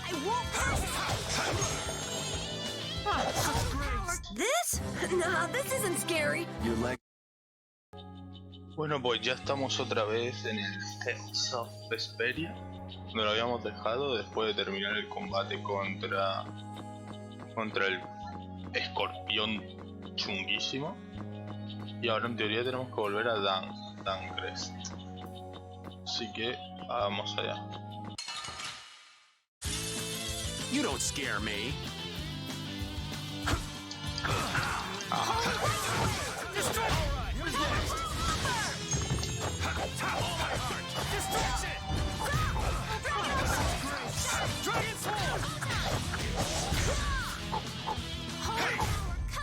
I won't pass. This? Nah, this isn't scary. Your leg. Bueno, pues ya estamos otra vez en el censo Vesperia, donde lo habíamos dejado después de terminar el combate contra el escorpión chunguísimo. Y ahora en teoría tenemos que volver a Dahngrest. Así que vamos allá. You don't scare me.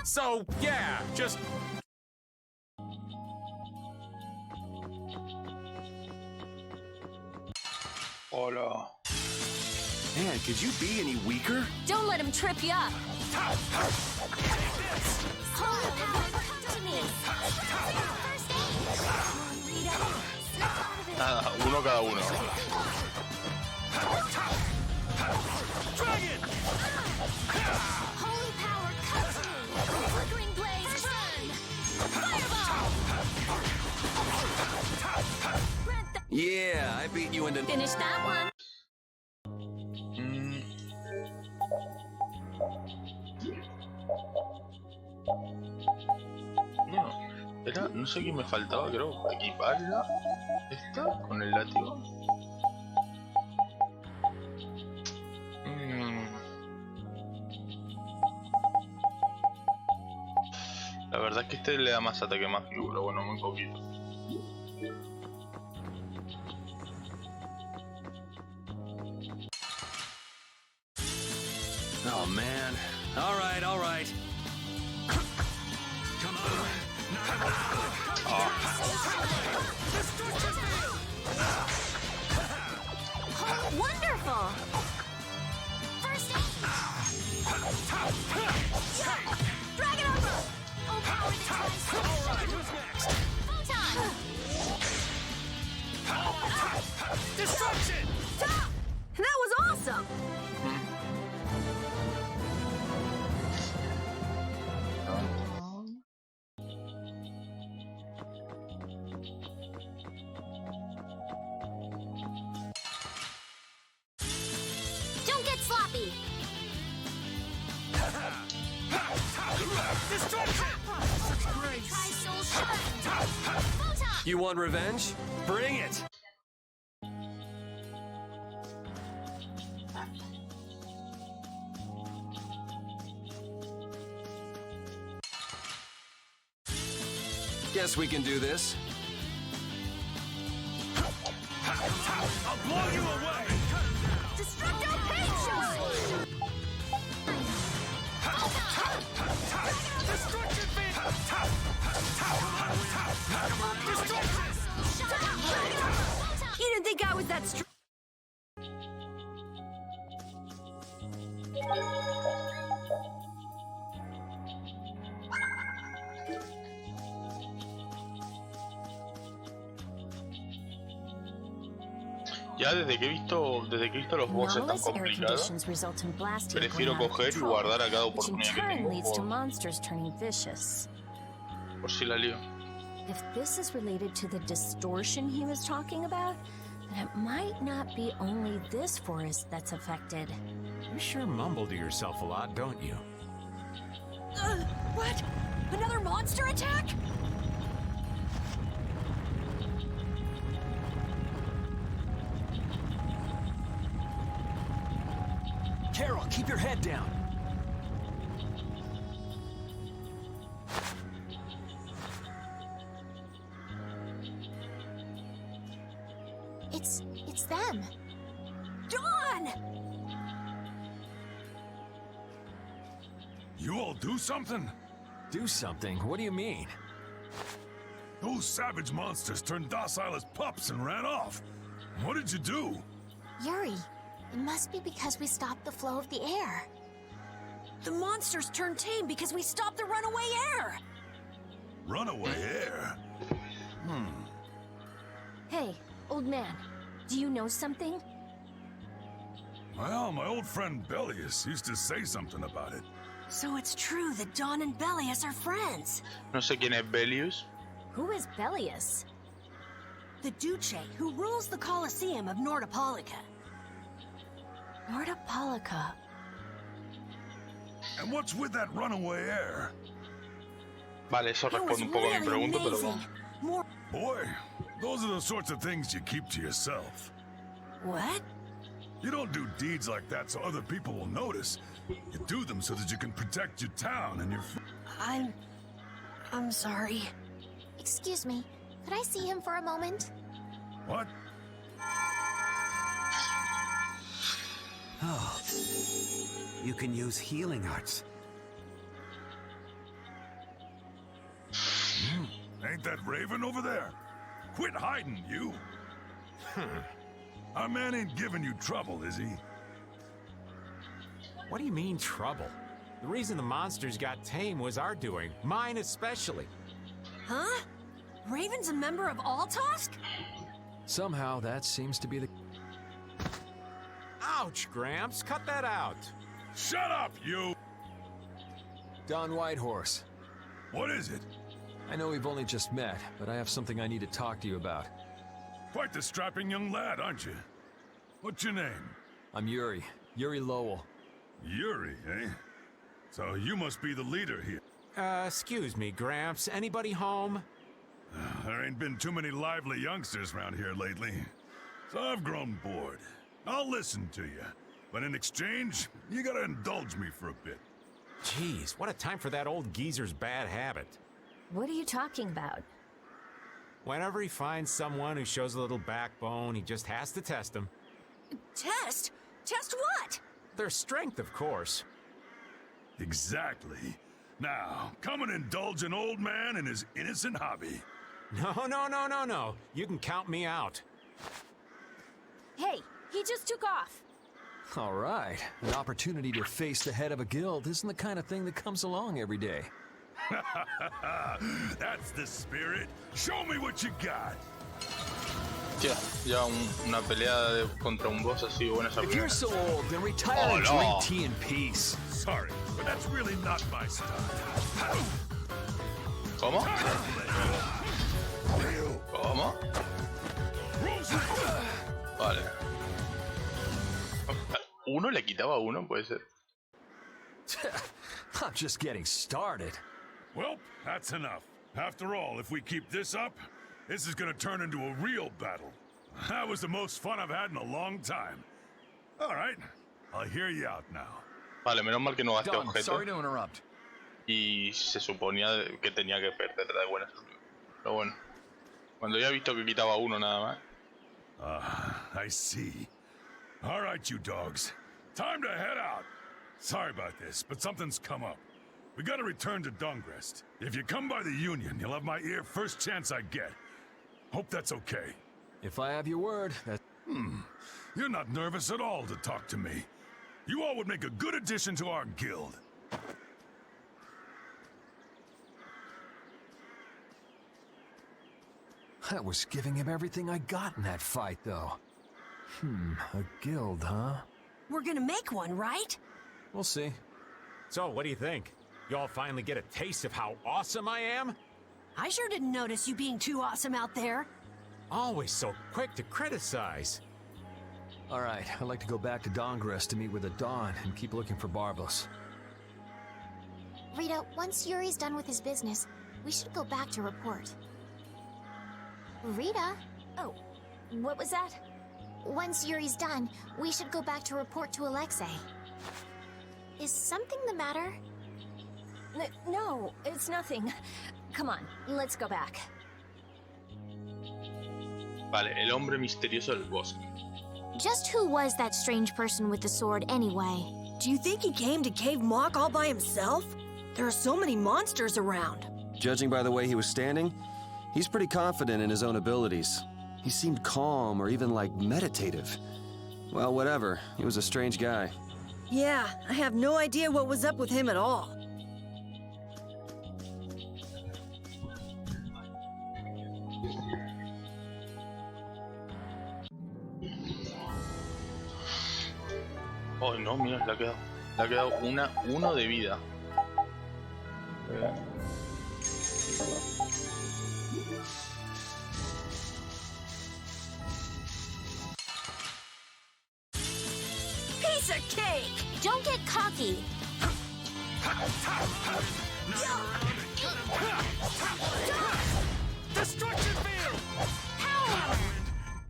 So, yeah, just... Hola. Man, could you be any weaker? Don't let him trip you up. Holy power, come to me. Nada, uno cada uno. Holy power, come to me. Flickering blaze, turn. Fireball. Yeah, I beat you into... Finish that one. No sé qué me faltaba, creo, equiparla esta con el látigo. La verdad es que este le da más ataque mágico, pero bueno, muy poquito. Oh, man. All right, all right. Come on. Oh, wonderful! First aid! Drag it over! Oh, power device! Alright, who's next? Photon! Destruction! That was awesome! You want revenge? Bring it! Guess we can do this. I'll blow you away! Destructo paint shine! Destruction beam! You didn't think I was that strong? Ya desde que he visto los bosses tan complicados, prefiero coger y guardar a cada oportunidad que tengo por si la lío. If this is related to the distortion he was talking about, then it might not be only this forest that's affected. You sure mumble to yourself a lot, don't you? What? Another monster attack? Carol, keep your head down. It's them. Dawn! You all do something? Do something? What do you mean? Those savage monsters turned docile as pups and ran off. What did you do? Yuri, it must be because we stopped the flow of the air. The monsters turned tame because we stopped the runaway air! Runaway air? Hey, old man, do you know something? Well, my old friend Bellius used to say something about it. So it's true that Dawn and Bellius are friends. No sé quién es Bellius. Who is Bellius? The Duce who rules the Colosseum of Nordopolica. Nordopolica. And what's with that runaway heir? Vale, eso It was responde un poco a mi really pregunta, pero amazing. bueno. More. Boy, those are the sorts of things you keep to yourself. What? You don't do deeds like that so other people will notice. You do them so that you can protect your town and your... I'm sorry. Excuse me, could I see him for a moment? What? Oh, you can use healing arts. Ain't that Raven over there? Quit hiding, you! Our man ain't giving you trouble, is he? What do you mean, trouble? The reason the monsters got tame was our doing, mine especially. Huh? Raven's a member of Altosk? Somehow that seems to be the... Ouch, Gramps, cut that out. Shut up, you! Don Whitehorse. What is it? I know we've only just met, but I have something I need to talk to you about. Quite the strapping young lad, aren't you? What's your name? I'm Yuri. Yuri Lowell. Yuri, eh? So you must be the leader here. Excuse me, Gramps, anybody home? There ain't been too many lively youngsters around here lately. So I've grown bored. I'll listen to you. But in exchange, you gotta indulge me for a bit. Jeez, what a time for that old geezer's bad habit. What are you talking about? Whenever he finds someone who shows a little backbone, he just has to test them. Test? Test what? Their strength, of course. Exactly. Now, come and indulge an old man in his innocent hobby. No. You can count me out. Hey, he just took off. All right. An opportunity to face the head of a guild isn't the kind of thing that comes along every day. That's the spirit. Show me what you got. Tía, ya una pelea contra un boss así buena esa If you're primera. so old, then retire Oh, and no. drink tea in peace. Sorry, but that's really not my style. ¿Cómo? ¿Cómo? Vale. ¿Uno le quitaba uno? Puede ser. I'm just getting started. Well, that's enough. After all, if we keep this up, this is gonna turn into a real battle. That was the most fun I've had in a long time. All right, I'll hear you out now. Vale, menos mal que no gasté Don, objetos. sorry to interrupt. Y se suponía que tenía que perder de buenas. Pero bueno. Cuando ya he visto que quitaba uno nada más. I see. All right, you dogs. Time to head out. Sorry about this, but something's come up. We gotta return to Dahngrest. If you come by the Union, you'll have my ear first chance I get. Hope that's okay. If I have your word, that... You're not nervous at all to talk to me. You all would make a good addition to our guild. I was giving him everything I got in that fight, though. A guild, huh? We're gonna make one, right? We'll see. So, what do you think? You all finally get a taste of how awesome I am? I sure didn't notice you being too awesome out there. Always so quick to criticize. All right, I'd like to go back to Dahngrest to meet with the Dawn and keep looking for Barbos. Rita, once Yuri's done with his business, we should go back to report. Rita? Oh, what was that? Once Yuri's done, we should go back to report to Alexei. Is something the matter? No, it's nothing. Come on, let's go back. Vale, el hombre misterioso del bosque. Just who was that strange person with the sword anyway? Do you think he came to Cave Mock all by himself? There are so many monsters around. Judging by the way he was standing, he's pretty confident in his own abilities. He seemed calm or even like meditative. Well, whatever. He was a strange guy. Yeah, I have no idea what was up with him at all. Oh, no, mira, le ha quedado uno de vida. Piece of cake! Don't get cocky. Destruction field! Power!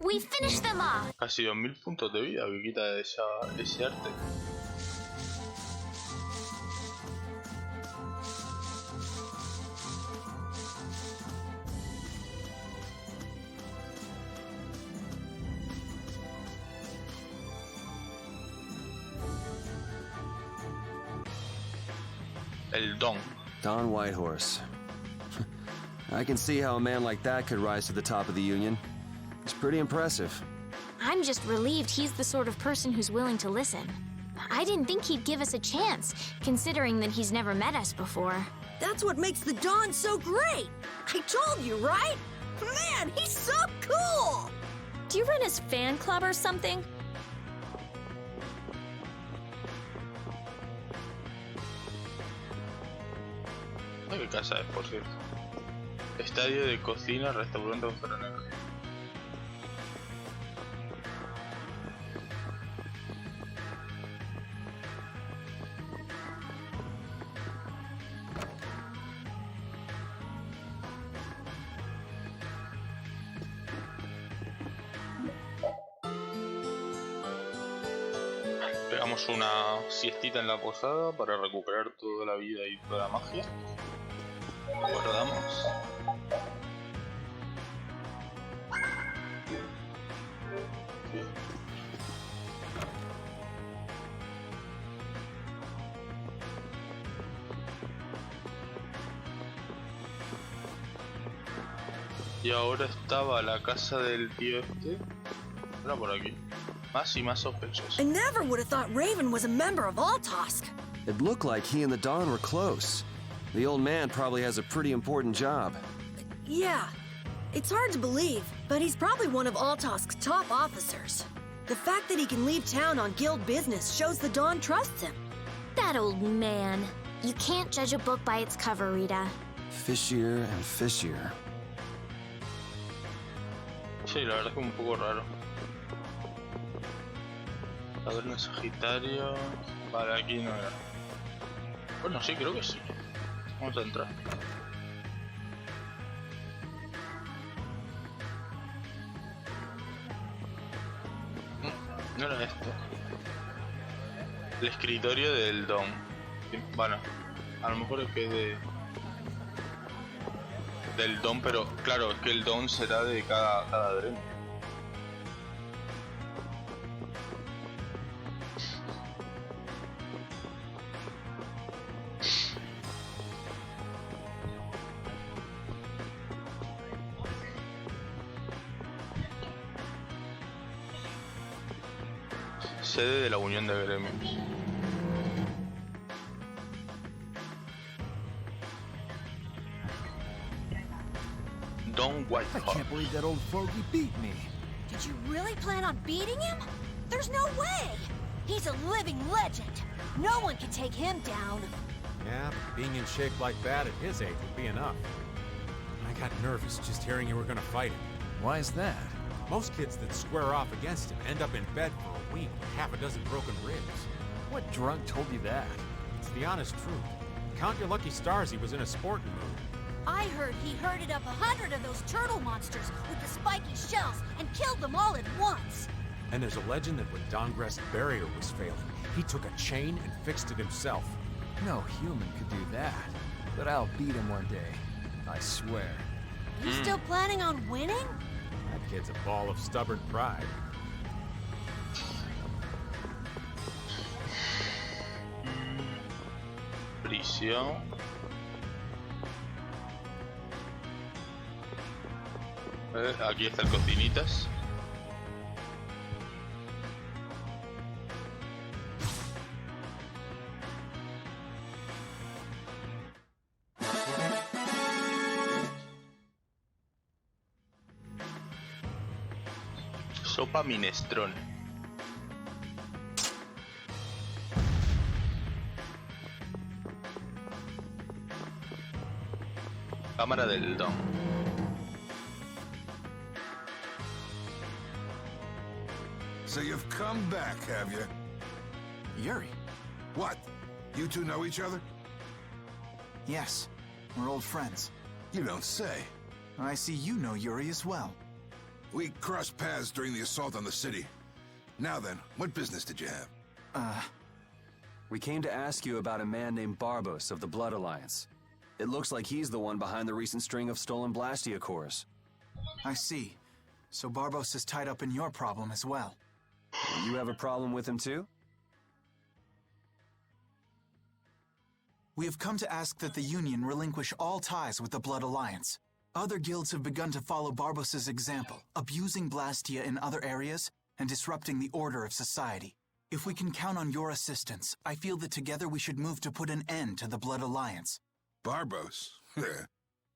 We finished them off. Casi 2000 puntos de vida que quita ese arte. El Don. Don Whitehorse. I can see how a man like that could rise to the top of the Union. It's pretty impressive. I'm just relieved he's the sort of person who's willing to listen. I didn't think he'd give us a chance, considering that he's never met us before. That's what makes the Dawn so great! I told you, right? Man, he's so cool! Do you run his fan club or something? ¿Qué casa es, por cierto? Estadio de cocina, restaurante gastronómico. Pegamos una siestita en la posada para recuperar toda la vida y toda la magia. Guardamos. Y ahora estaba la casa del tío este. Era por aquí. Más y más sospechoso. I never would have thought Raven was a member of Altosk. It looked like he and the Dawn were close. The old man probably has a pretty important job. Yeah, it's hard to believe, but he's probably one of Altosk's top officers. The fact that he can leave town on guild business shows the Dawn trusts him. That old man. You can't judge a book by its cover, Rita. Fishier and fishier. Sí, la verdad es que un poco raro. A ver, no es Sagitario. Vale, aquí no era. Bueno, sí, creo que sí. Vamos a entrar. No era esto. El escritorio del Don. Bueno, a lo mejor es que es del Don, pero claro, es que el Don será de cada gremio. Sede de la Unión de Gremios. Don I Whitehorse. can't believe that old fogey beat me. Did you really plan on beating him? There's no way! He's a living legend. No one can take him down. Yeah, being in shape like that at his age would be enough. I got nervous just hearing you were gonna fight him. Why is that? Most kids that square off against him end up in bed for a week with half a dozen broken ribs. What drunk told you that? It's the honest truth. Count your lucky stars he was in a sporting mood. I heard he herded up 100 of those turtle monsters with the spiky shells and killed them all at once. And there's a legend that when Dahngrest's barrier was failing, he took a chain and fixed it himself. No human could do that. But I'll beat him one day. I swear. You still planning on winning? That kid's a ball of stubborn pride. Prisión. Aquí está el cocinitas. Sopa minestrone. Cámara del Don. So you've come back, have you? Yuri? What? You two know each other? Yes. We're old friends. You don't say. I see you know Yuri as well. We crossed paths during the assault on the city. Now then, what business did you have? We came to ask you about a man named Barbos of the Blood Alliance. It looks like he's the one behind the recent string of stolen Blastia cores. I see. So Barbos is tied up in your problem as well. You have a problem with him too? We have come to ask that the Union relinquish all ties with the Blood Alliance. Other guilds have begun to follow Barbos' example, abusing Blastia in other areas and disrupting the order of society. If we can count on your assistance, I feel that together we should move to put an end to the Blood Alliance. Barbos?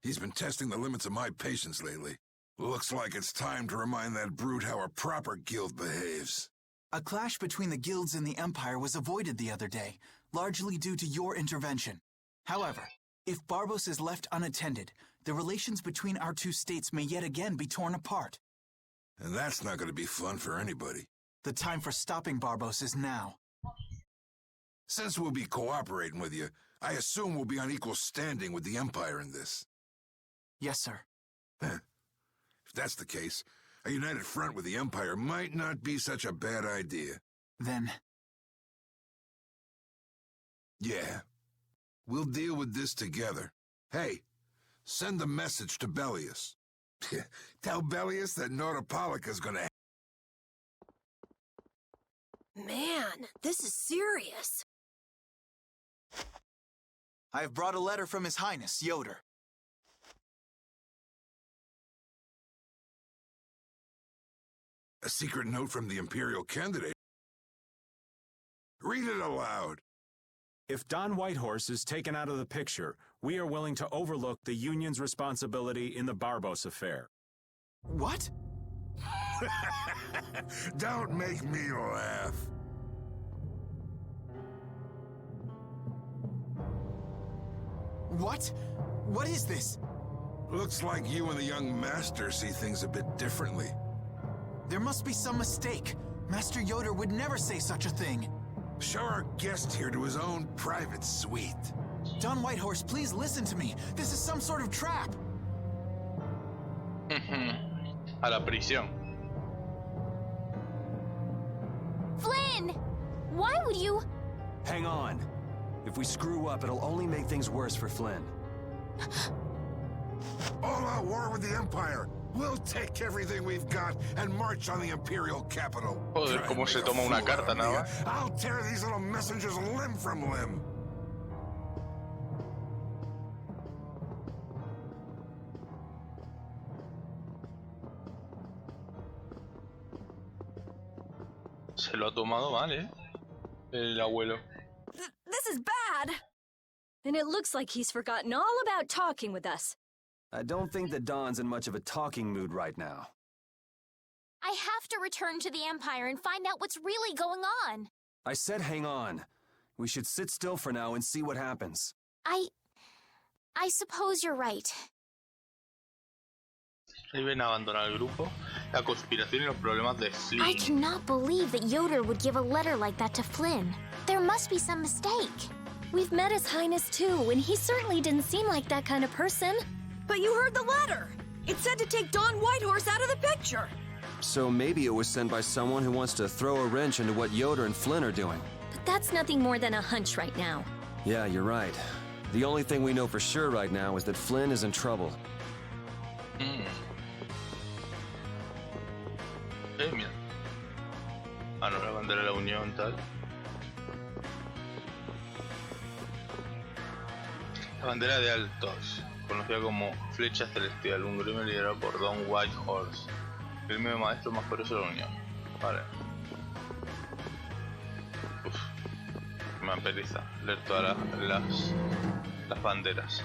He's been testing the limits of my patience lately. Looks like it's time to remind that brute how a proper guild behaves. A clash between the guilds and the Empire was avoided the other day, largely due to your intervention. However, if Barbos is left unattended, the relations between our two states may yet again be torn apart. And that's not going to be fun for anybody. The time for stopping Barbos is now. Since we'll be cooperating with you, I assume we'll be on equal standing with the Empire in this. Yes, sir. If that's the case, a united front with the Empire might not be such a bad idea. Then... Yeah. We'll deal with this together. Hey, send a message to Bellius. Tell Bellius that Nordopolica's gonna... Man, this is serious. I have brought a letter from His Highness, Yoder. A secret note from the Imperial candidate. Read it aloud. If Don Whitehorse is taken out of the picture, we are willing to overlook the Union's responsibility in the Barbos affair. What? Don't make me laugh. What? What is this? Looks like you and the young master see things a bit differently. There must be some mistake. Master Yoder would never say such a thing. Show our guest here to his own private suite. Don Whitehorse, please listen to me. This is some sort of trap. A la prisión. Flynn! Why would you... Hang on. If we screw up, it'll only make things worse for Flynn. All-out war with the Empire. We'll take everything we've got and march on the Imperial capital. Joder, cómo se toma una carta, ¿no? I'll tear these little messengers limb from limb. Se lo ha tomado mal, el abuelo. This is bad. And it looks like he's forgotten all about talking with us. I don't think that Don's in much of a talking mood right now. I have to return to the Empire and find out what's really going on. I said hang on. We should sit still for now and see what happens. I suppose you're right. Deben abandonar el grupo, la conspiración y los problemas de Flynn. I cannot believe that Yoder would give a letter like that to Flynn. There must be some mistake. We've met His Highness too, and he certainly didn't seem like that kind of person. But you heard the letter. It said to take Don Whitehorse out of the picture. So maybe it was sent by someone who wants to throw a wrench into what Yoder and Flynn are doing. But that's nothing more than a hunch right now. Yeah, you're right. The only thing we know for sure right now is that Flynn is in trouble. Mira. Ah, no, la bandera de la Unión, tal. La bandera de Altos, conocida como Flecha Celestial, un gremio liderado por Don Whitehorse, el gremio de maestros más poderoso de la Unión. Vale. Uf, me apetece leer todas las banderas.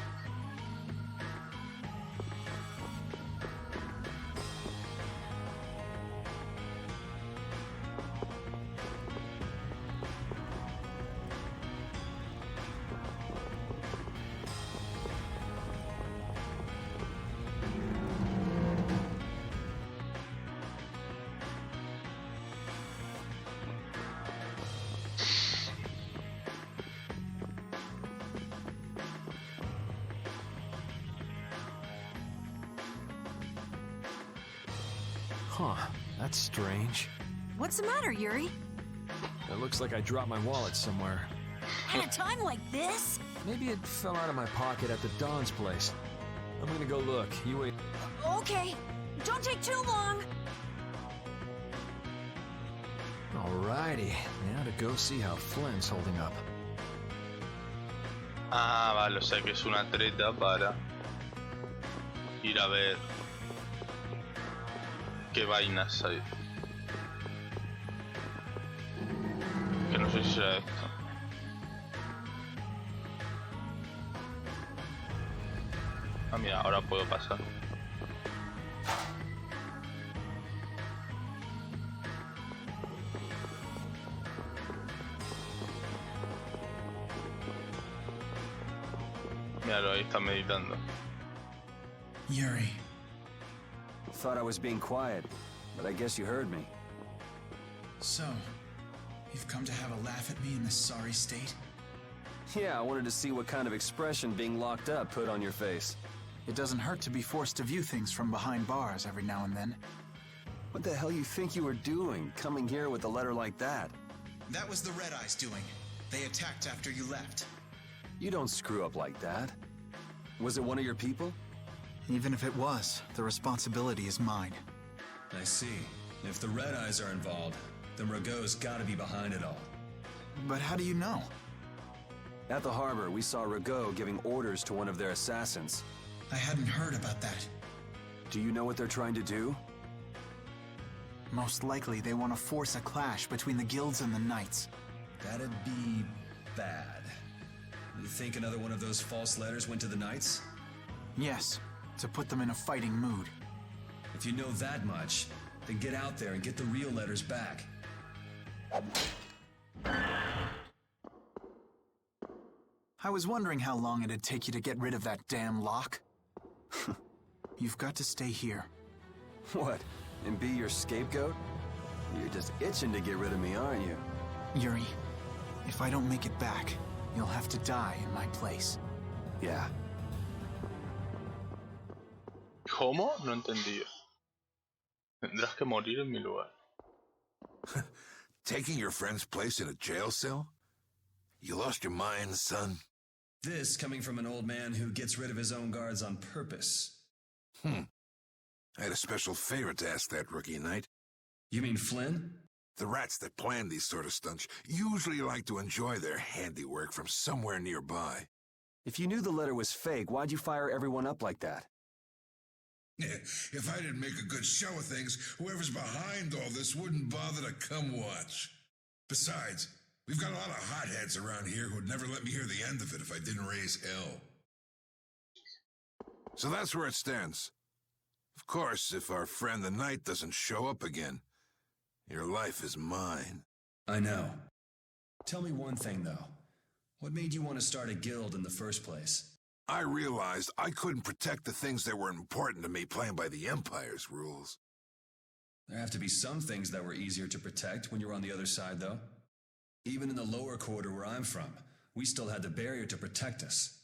Huh, that's strange. What's the matter, Yuri? It looks like I dropped my wallet somewhere. At a time like this? Maybe it fell out of my pocket at the Don's place. I'm gonna go look. You wait. Okay. Don't take too long. Alrighty, now to go see how Flynn's holding up. Ah, vale, o sea que es una treta para ir a ver qué vainas hay. Que no sé si será esto. Ah, mira, ahora puedo pasar. Míralo, ahí está meditando. Yuri. Thought I was being quiet, but I guess you heard me. So, you've come to have a laugh at me in this sorry state? Yeah, I wanted to see what kind of expression being locked up put on your face. It doesn't hurt to be forced to view things from behind bars every now and then. What the hell you think you were doing, coming here with a letter like that? That was the Red Eyes doing. They attacked after you left. You don't screw up like that. Was it one of your people? Even if it was, the responsibility is mine. I see. If the Red Eyes are involved, then Rago's gotta be behind it all. But how do you know? At the harbor, we saw Rago giving orders to one of their assassins. I hadn't heard about that. Do you know what they're trying to do? Most likely they want to force a clash between the guilds and the knights. That'd be bad. You think another one of those false letters went to the knights? Yes, to put them in a fighting mood. If you know that much, then get out there and get the real letters back. I was wondering how long it'd take you to get rid of that damn lock. You've got to stay here. What? And be your scapegoat? You're just itching to get rid of me, aren't you? Yuri, if I don't make it back, you'll have to die in my place. Yeah. ¿Cómo? No entendí. Tendrás que morir en mi lugar. Taking your friend's place in a jail cell? You lost your mind, son? This coming from an old man who gets rid of his own guards on purpose. I had a special favor to ask that rookie knight. You mean Flynn? The rats that plan these sort of stunts usually like to enjoy their handiwork from somewhere nearby. If you knew the letter was fake, why'd you fire everyone up like that? If I didn't make a good show of things, whoever's behind all this wouldn't bother to come watch. Besides, we've got a lot of hotheads around here who'd never let me hear the end of it if I didn't raise hell. So that's where it stands. Of course, if our friend the knight doesn't show up again, your life is mine. I know. Tell me one thing, though. What made you want to start a guild in the first place? I realized I couldn't protect the things that were important to me playing by the Empire's rules. There have to be some things that were easier to protect when you were on the other side, though. Even in the lower quarter where I'm from, we still had the barrier to protect us.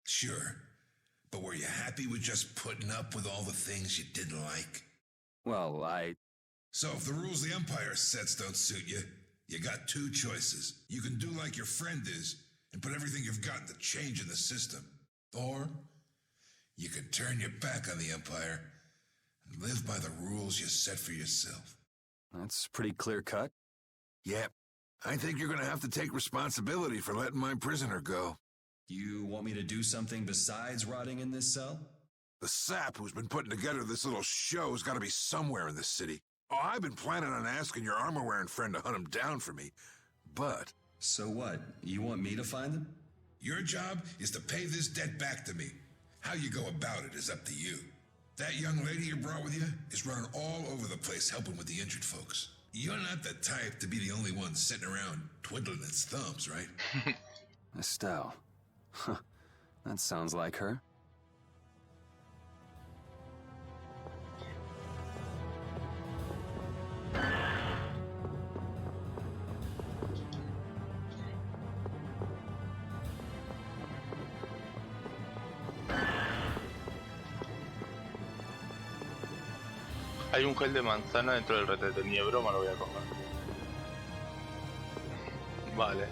Sure. But were you happy with just putting up with all the things you didn't like? Well, So if the rules the Empire sets don't suit you, you got two choices. You can do like your friend is, and put everything you've got into change in the system. Or, you can turn your back on the Empire and live by the rules you set for yourself. That's pretty clear-cut. Yep. I think you're gonna have to take responsibility for letting my prisoner go. You want me to do something besides rotting in this cell? The sap who's been putting together this little show's gotta be somewhere in the city. Oh, I've been planning on asking your armor-wearing friend to hunt him down for me, but... So what? You want me to find them? Your job is to pay this debt back to me. How you go about it is up to you. That young lady you brought with you is running all over the place helping with the injured folks. You're not the type to be the only one sitting around twiddling its thumbs, right? Estelle. Huh. That sounds like her. Hay un gel de manzana dentro del retrete, ni de broma lo voy a coger. Vale.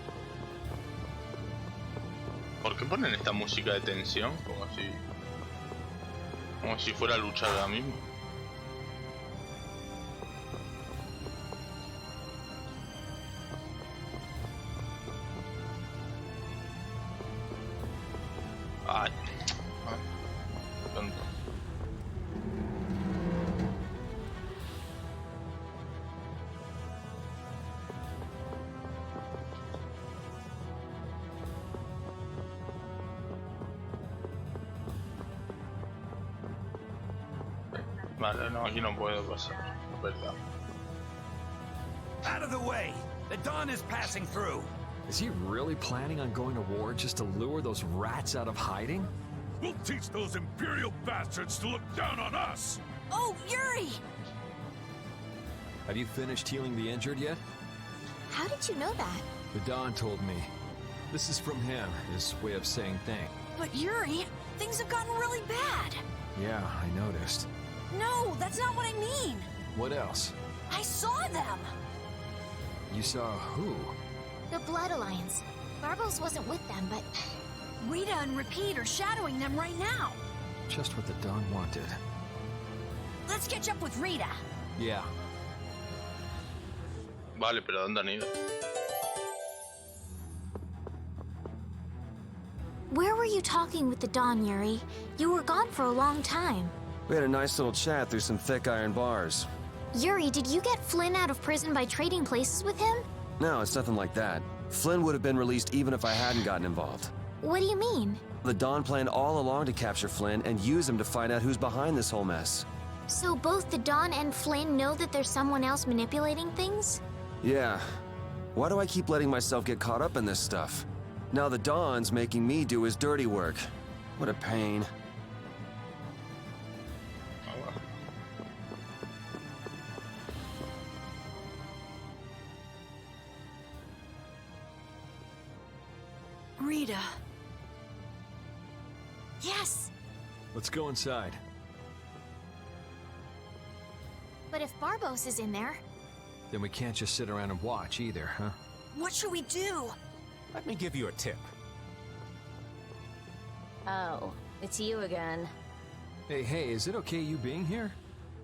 ¿Por qué ponen esta música de tensión? Como si fuera a luchar ahora mismo. Ay. Tonto. Vale, no, aquí no puedo pasar. Verdad. Out of the way! The Dawn is passing through! Is he really planning on going to war just to lure those rats out of hiding? We'll teach those Imperial bastards to look down on us! Oh, Yuri! Have you finished healing the injured yet? How did you know that? The Don told me. This is from him, his way of saying thanks. But Yuri, things have gotten really bad. Yeah, I noticed. No, that's not what I mean. What else? I saw them. You saw who? The Blood Alliance. Barbos wasn't with them, but... Rita and Repeat are shadowing them right now. Just what the Don wanted. Let's catch up with Rita. Yeah. Vale, pero ¿dónde han ido? Where were you talking with the Dawn, Yuri? You were gone for a long time. We had a nice little chat through some thick iron bars. Yuri, did you get Flynn out of prison by trading places with him? No, it's nothing like that. Flynn would have been released even if I hadn't gotten involved. What do you mean? The Dawn planned all along to capture Flynn and use him to find out who's behind this whole mess. So both the Dawn and Flynn know that there's someone else manipulating things? Yeah. Why do I keep letting myself get caught up in this stuff? Now the Dawn's making me do his dirty work. What a pain. Rita. Yes! Let's go inside. But if Barbos is in there... Then we can't just sit around and watch either, huh? What should we do? Let me give you a tip. Oh, it's you again. Hey, is it okay you being here?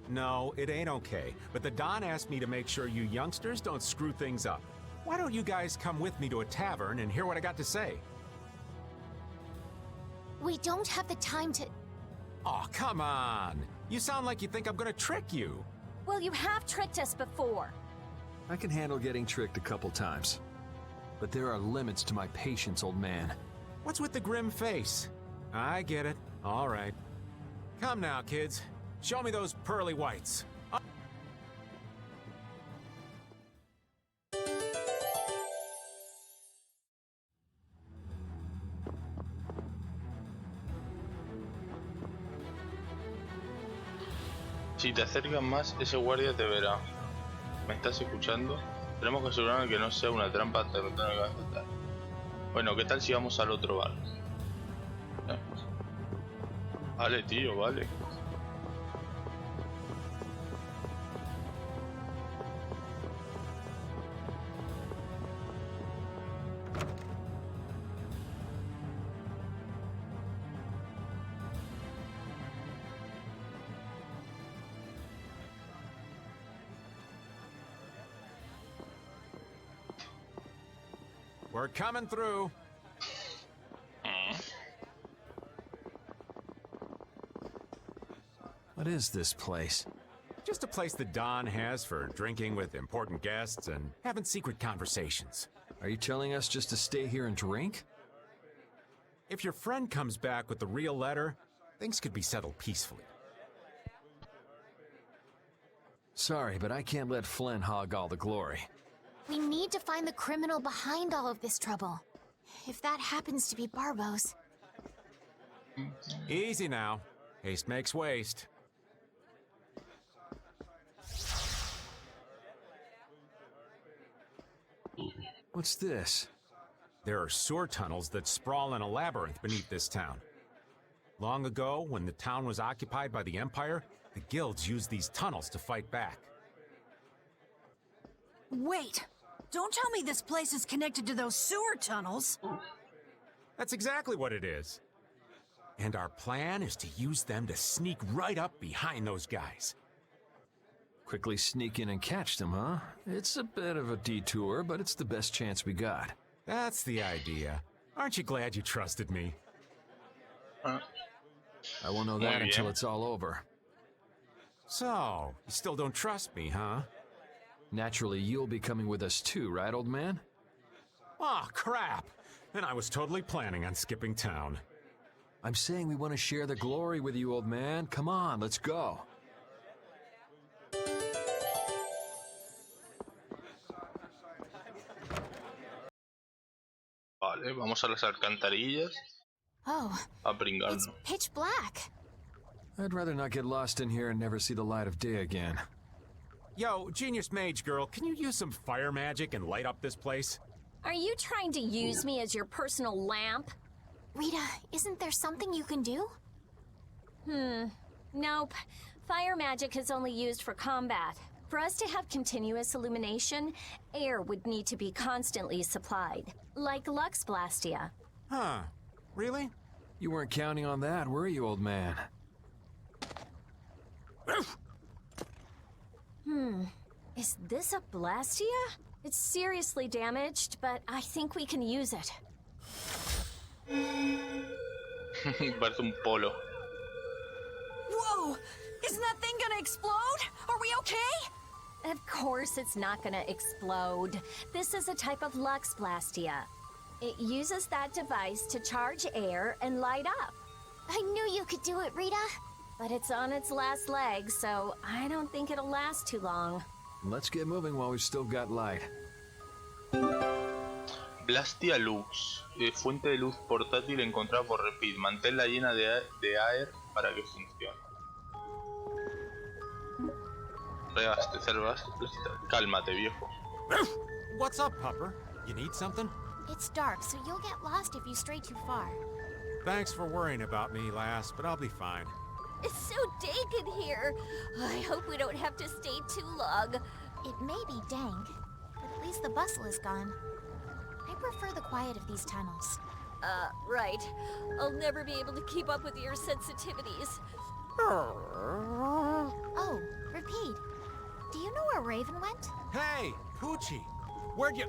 No, it ain't okay. But the Don asked me to make sure you youngsters don't screw things up. Why don't you guys come with me to a tavern and hear what I got to say? We don't have the time to... Oh, come on! You sound like you think I'm gonna trick you. Well, you have tricked us before. I can handle getting tricked a couple times. But there are limits to my patience, old man. What's with the grim face? I get it. All right. Come now, kids. Show me those pearly whites. Si te acercas más, ese guardia te verá. ¿Me estás escuchando? Tenemos que asegurarnos que no sea una trampa hasta que no hagas tratar. Bueno, ¿qué tal si vamos al otro bar? Vale, tío, vale. We're coming through. What is this place? Just a place the Don has for drinking with important guests and having secret conversations. Are you telling us just to stay here and drink? If your friend comes back with the real letter, things could be settled peacefully. Sorry, but I can't let Flynn hog all the glory. We need to find the criminal behind all of this trouble. If that happens to be Barbos. Easy now. Haste makes waste. What's this? There are sewer tunnels that sprawl in a labyrinth beneath this town. Long ago, when the town was occupied by the Empire, The guilds use these tunnels to fight back. Wait! Don't tell me this place is connected to those sewer tunnels! That's exactly what it is. And our plan is to use them to sneak right up behind those guys. Quickly sneak in and catch them, huh? It's a bit of a detour, but it's the best chance we got. That's the idea. Aren't you glad you trusted me? I won't know that until it's all over. So, you still don't trust me, huh? Naturally, you'll be coming with us too, right, old man? Aw, crap! And I was totally planning on skipping town. I'm saying we want to share the glory with you, old man. Come on, let's go. Vale, vamos a las alcantarillas. Oh, A pringarnos. it's pitch black. I'd rather not get lost in here and never see the light of day again. Yo, Genius Mage Girl, can you use some fire magic and light up this place? Are you trying to use me as your personal lamp? Rita, isn't there something you can do? Nope. Fire magic is only used for combat. For us to have continuous illumination, air would need to be constantly supplied, like Lux Blastia. Huh. Really? You weren't counting on that, were you, old man? Is this a Blastia? It's seriously damaged, but I think we can use it. Parece un polo. Whoa! Isn't that thing gonna explode? Are we okay? Of course it's not gonna explode. This is a type of Lux Blastia. It uses that device to charge air and light up. I knew you could do it, Rita. But it's on its last leg, so I don't think it'll last too long. Let's get moving while we've still got light. Blastia Lux. Fuente de luz portátil encontrada por Repeat. Manténla llena de air para que funcione. Reabastecer Blastia. Cálmate, viejo. What's up, Pupper? You need something? It's dark, so you'll get lost if you stray too far. Thanks for worrying about me, lass, but I'll be fine. It's so dank in here. I hope we don't have to stay too long. It may be dank, but at least the bustle is gone. I prefer the quiet of these tunnels. Right. I'll never be able to keep up with your sensitivities. Oh, repeat. Do you know where Raven went? Hey, Poochie! Where'd you...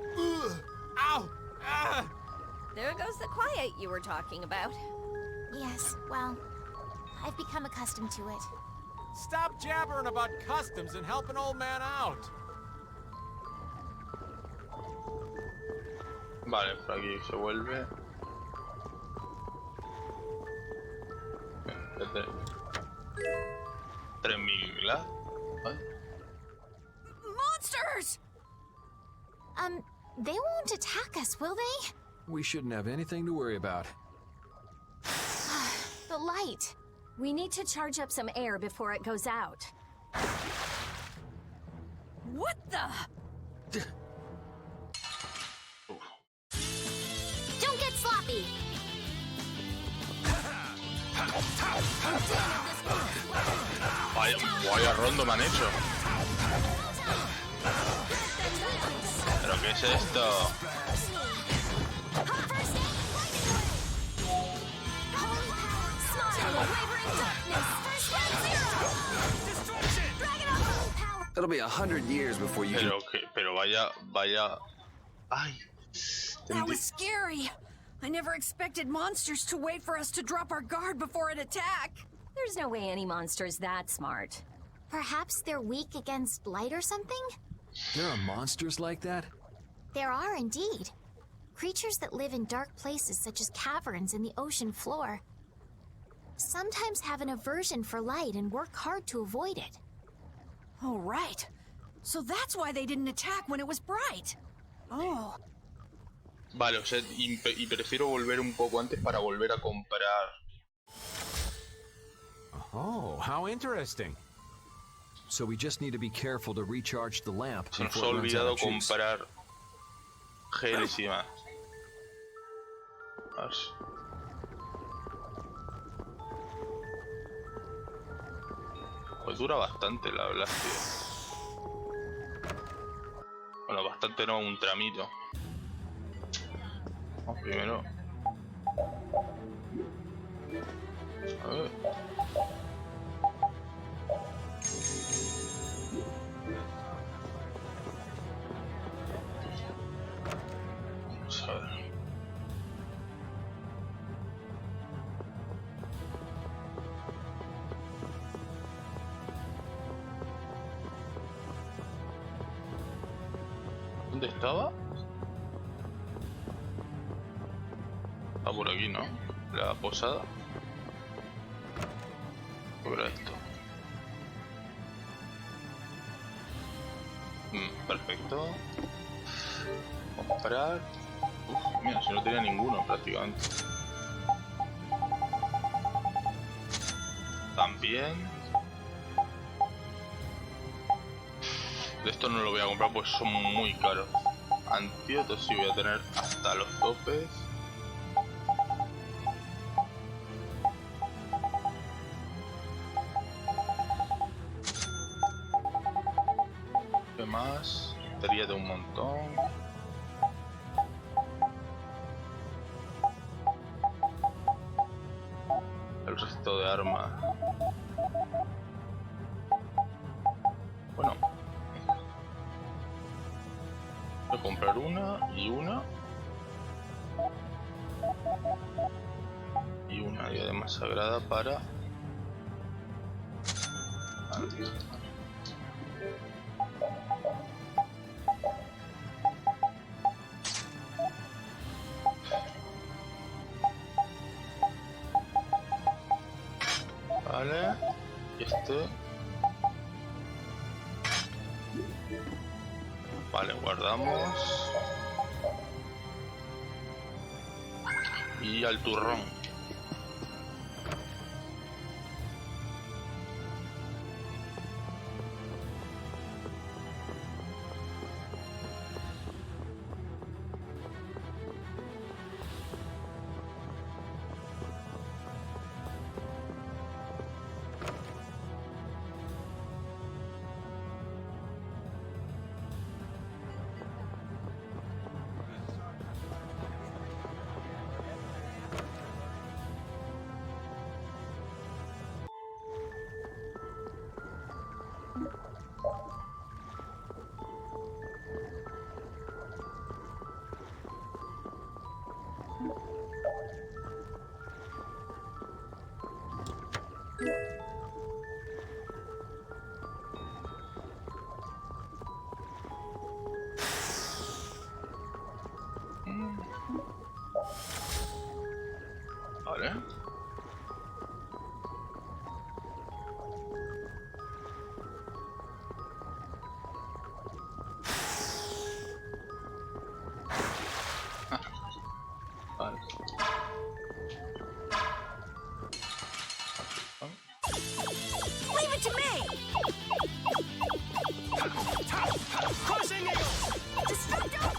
Ow! Ah! There goes the quiet you were talking about. Yes, well, I've become accustomed to it. Stop jabbering about customs and help an old man out! Vale, por aquí se vuelve. 3000 glass. ¿Vale? Monsters! They won't attack us, will they? We shouldn't have anything to worry about. The light. We need to charge up some air before it goes out. What the? Don't get sloppy! Vaya rondo me han hecho. ¿Pero qué es esto? It'll be 100 years before you Pero vaya... Ay. That was scary. I never expected monsters to wait for us to drop our guard before an attack. There's no way any monster's that smart. Perhaps they're weak against light or something? There are monsters like that? There are indeed. Creatures that live in dark places such as caverns in the ocean floor. Sometimes have an aversion for light and work hard to avoid it. Oh, right. So that's why they didn't attack when it was bright. Oh. Vale, o sea, y prefiero volver un poco antes para volver a comprar. Oh, how interesting. So we just need to be careful to recharge the lamp. Se nos ha olvidado comprar geles y demás. A ver. Pues dura bastante la Blastia. Bueno, bastante no, un tramito. Vamos primero. A ver. Vamos a ver. ¿Dónde estaba? Está por aquí, ¿no? La posada. ¿Qué era esto? Perfecto. Comprar. Mira, si no tenía ninguno prácticamente. También. De esto no lo voy a comprar pues son muy caros. Antídotos sí voy a tener hasta los topes. ¿Qué más? Batería de un montón. El resto de armas. Bueno. Voy a comprar una. Y una diadema sagrada para... Vale, y este. Vale, guardamos. Y al turrón. Vale. Vale. Leave it to me! Crushing eagle! Destructo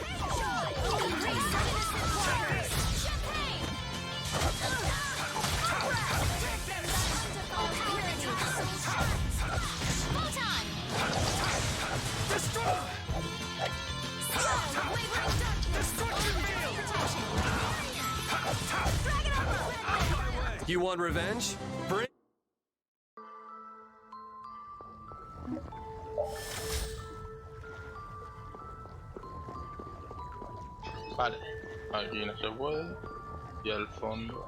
You want revenge? Bring... Vale, aquí no se puede. Y al fondo.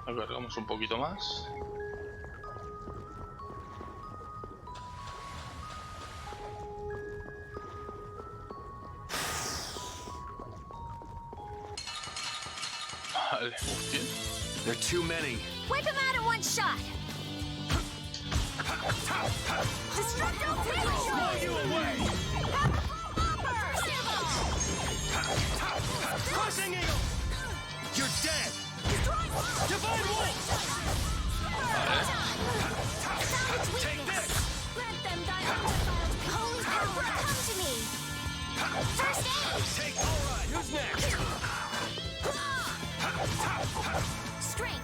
Alargamos un poquito más. Vale, hostia. There are too many. Wipe him out in one shot! Destructo Blow you away! Crushing eagle! You're dead! Divine wolf! Take this! Let them die undefiled. Holy power, come to me! First aid! Take all right! Who's next? Strength!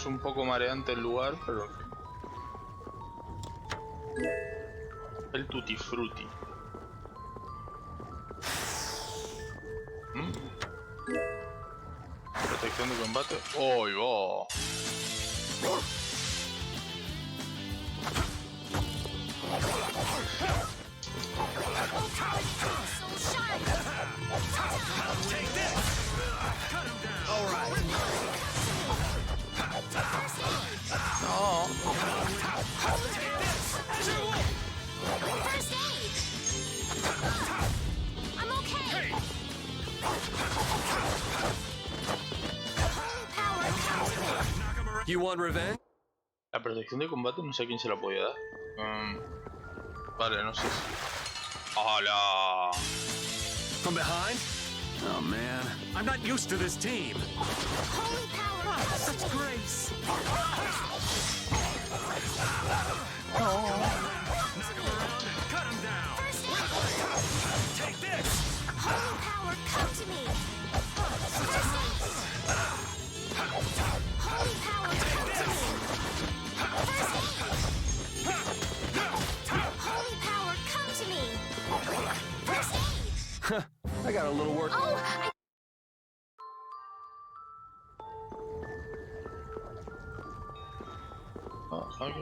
Es un poco mareante el lugar, pero... El tutti frutti. Protección de combate. ¡Oh, va! No. First aid! I'm okay! Holy power, come to me! You want revenge? La protección de combate no sé a quién se la podía dar. Vale, no sé. ¡Hala! From behind? Oh man, I'm not used to this team. Holy power, come Such to me! grace. Cut him down. First aid! Take this. Holy power, come to me! First aid! Holy power, come to me! First aid! Holy power, come to me! First aid! I got a little work. Oh, Ok.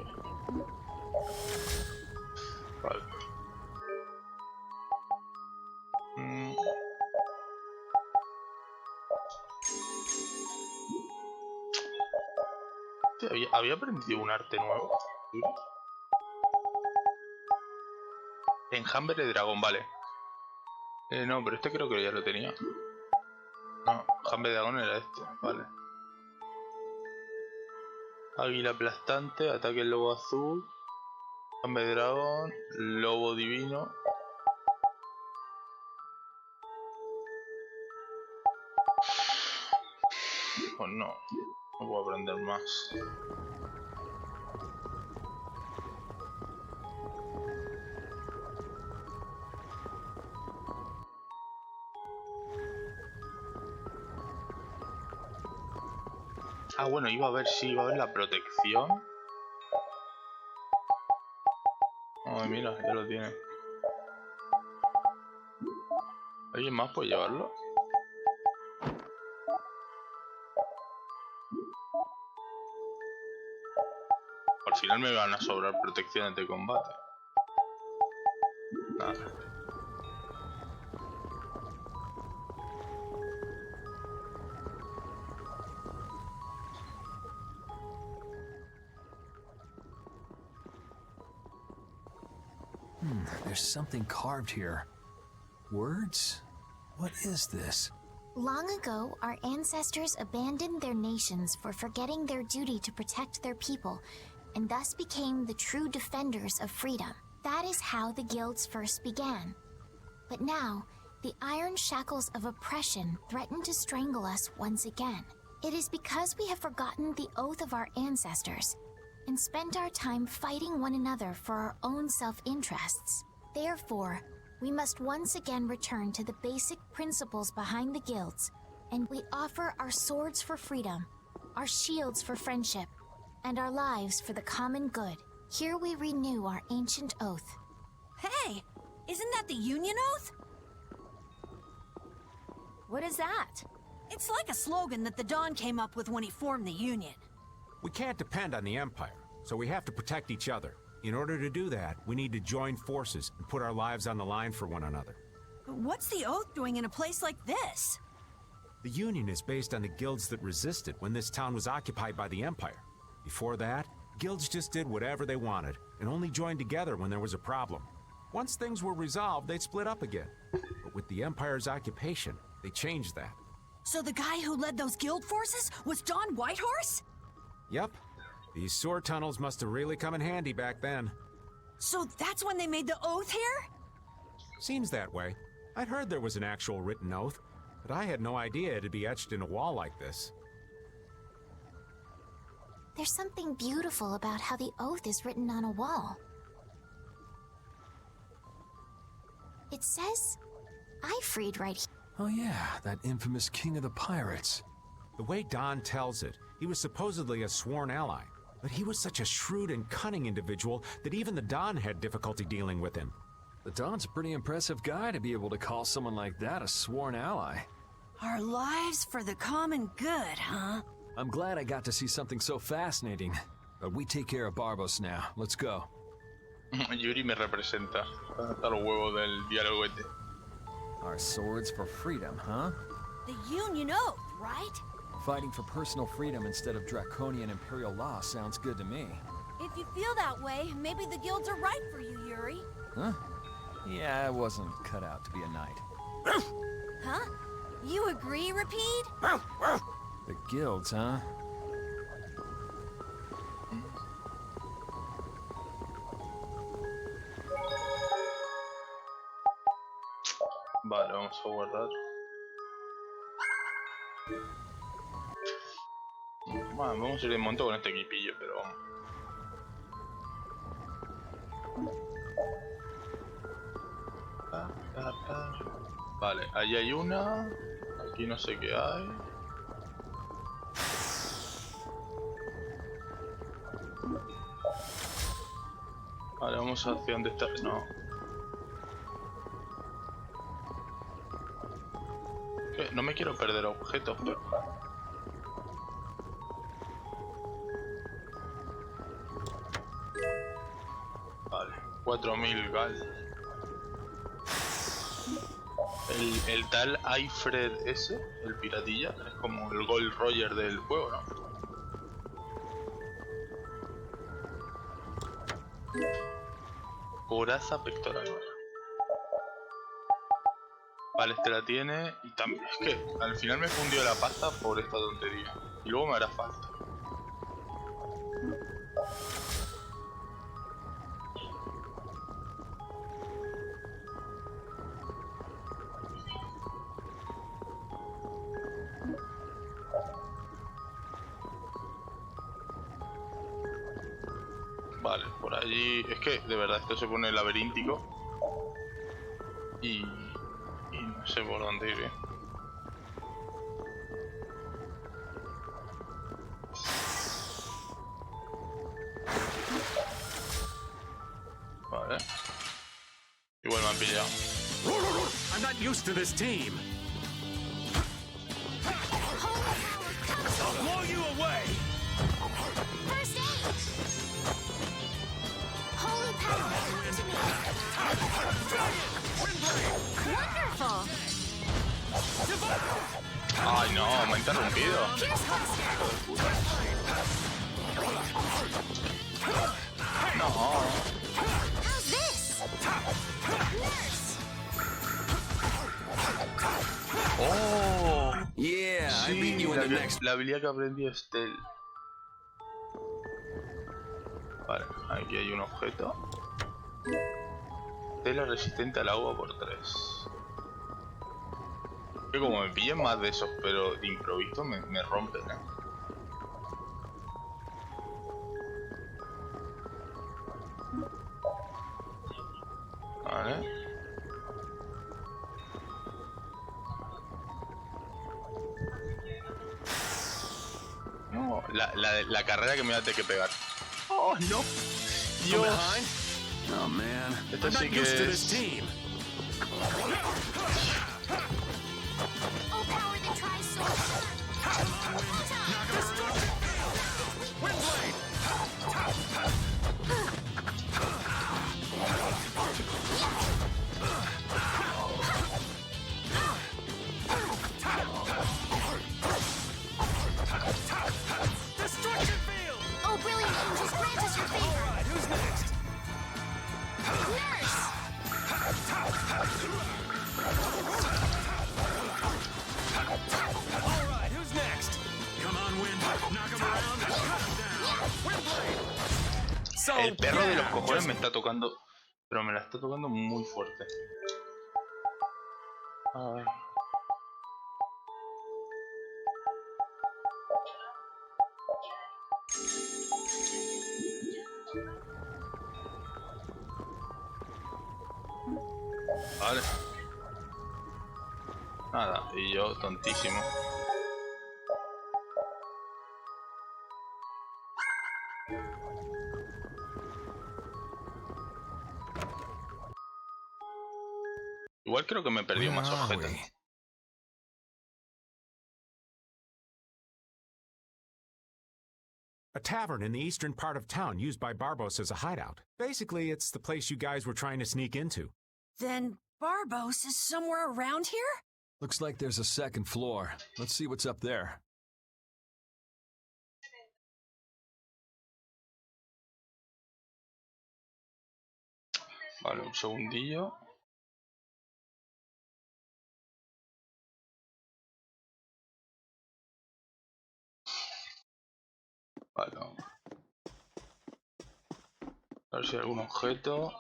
Vale. Había aprendido un arte nuevo. Enjambre de dragón, vale. No, pero este creo que ya lo tenía. No, enjambre de dragón era este, vale. Águila aplastante, ataque el lobo azul. Enjambre de dragón, lobo divino. Pues no puedo aprender más. Ah, bueno, iba a ver si iba a ver la protección. Ay, mira, ya lo tiene. ¿Alguien más puede llevarlo? Al final me van a sobrar protecciones de combate. Nada. There's something carved here. Words? What is this? long ago, our ancestors abandoned their nations for forgetting their duty to protect their people, and thus became the true defenders of freedom. That is how the guilds first began. But now, the iron shackles of oppression threaten to strangle us once again. It is because we have forgotten the oath of our ancestors and spent our time fighting one another for our own self-interests. Therefore, we must once again return to the basic principles behind the guilds, and we offer our swords for freedom, our shields for friendship, and our lives for the common good. Here we renew our ancient oath. Hey, isn't that the Union Oath? What is that? It's like a slogan that the Dawn came up with when he formed the Union. We can't depend on the Empire, so we have to protect each other. In order to do that, we need to join forces and put our lives on the line for one another. What's the Oath doing in a place like this? The Union is based on the guilds that resisted when this town was occupied by the Empire. Before that, guilds just did whatever they wanted and only joined together when there was a problem. Once things were resolved, they'd split up again. But with the Empire's occupation, they changed that. So the guy who led those guild forces was Don Whitehorse? Yep. These sewer tunnels must have really come in handy back then. So that's when they made the Oath here? Seems that way. I'd heard there was an actual written oath, but I had no idea it'd be etched in a wall like this. There's something beautiful about how the oath is written on a wall. It says, I freed right here. Oh yeah, that infamous king of the pirates. The way Don tells it, He was supposedly a sworn ally, but he was such a shrewd and cunning individual that even the Don had difficulty dealing with him. The Don's a pretty impressive guy to be able to call someone like that a sworn ally. Our lives for the common good, huh? I'm glad I got to see something so fascinating. But we take care of Barbos now. Let's go. Yuri me representa. Hasta los huevos del diálogo este. Our swords for freedom, huh? The Union Oath, right? Fighting for personal freedom instead of draconian imperial law sounds good to me. If you feel that way, maybe the guilds are right for you, Yuri. Huh? Yeah, I wasn't cut out to be a knight. Huh? You agree, Repeat? The guilds, huh? Vale, vamos a guardar. Bueno, vamos a ir de monto con este equipillo, pero vamos. Vale, ahí hay una. Aquí no sé qué hay. Vale, vamos hacia donde está. No. No me quiero perder objetos, pero... Vale, 4000 gal. El tal Alfred ese, el piratilla, es como el Gold Roger del juego, ¿no? Coraza pectoral. Vale, este la tiene y también es que al final me fundió la pasta por esta tontería y luego me hará falta. Vale, por allí es que de verdad esto se pone laberíntico y no sé por dónde ir, Vale. Igual me han pillado. I'm not used to this team. I'll blow you away. First aid! Holy power, Wonderful! Ay no, me ha interrumpido. No. How's this? Nurse! Oh. Yeah, I beat you in the next. La habilidad que aprendí es Tel. Vale, aquí hay un objeto. Tela resistente al agua por 3. Que como me pillen más de esos, pero de improviso me rompen, Vale. No, la carrera que me voy a tener que pegar. Oh, no. Dios. Oh man. Esto sí que es... Oh, power that tries so Oh, brilliant angels, grant us your favor. All right, who's next? Nurse! All right, who's next? Come on, Wind. Knock him around and cut him down. Windblade. So, El perro de los cojones me está tocando, pero me la está tocando muy fuerte. Ay. Vale. Nada, y yo tontísimo. Igual creo que me perdió más Where are objetos. we? A tavern in the eastern part of town used by Barbos as a hideout. Basically, it's the place you guys were trying to sneak into. Then Barbos is somewhere around here? Looks like there's a second floor. Let's see what's up there. Vale, un segundillo. Vale. A ver si hay algún objeto.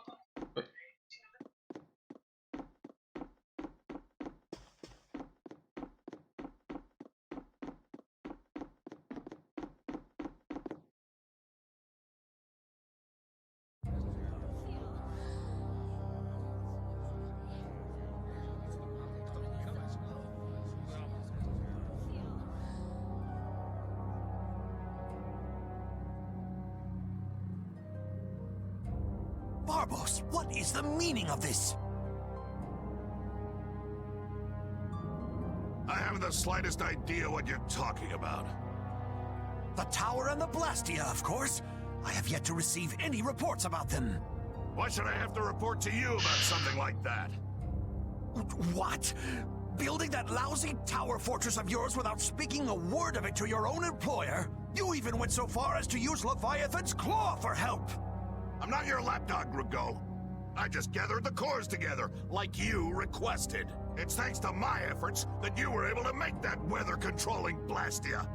Barbos, what is the meaning of this? I haven't the slightest idea what you're talking about. The tower and the Blastia, of course. I have yet to receive any reports about them. Why should I have to report to you about something like that? What? Building that lousy tower fortress of yours without speaking a word of it to your own employer? You even went so far as to use Leviathan's claw for help! I'm not your lapdog, Rugo. I just gathered the cores together, like you requested. It's thanks to my efforts that you were able to make that weather-controlling Blastia.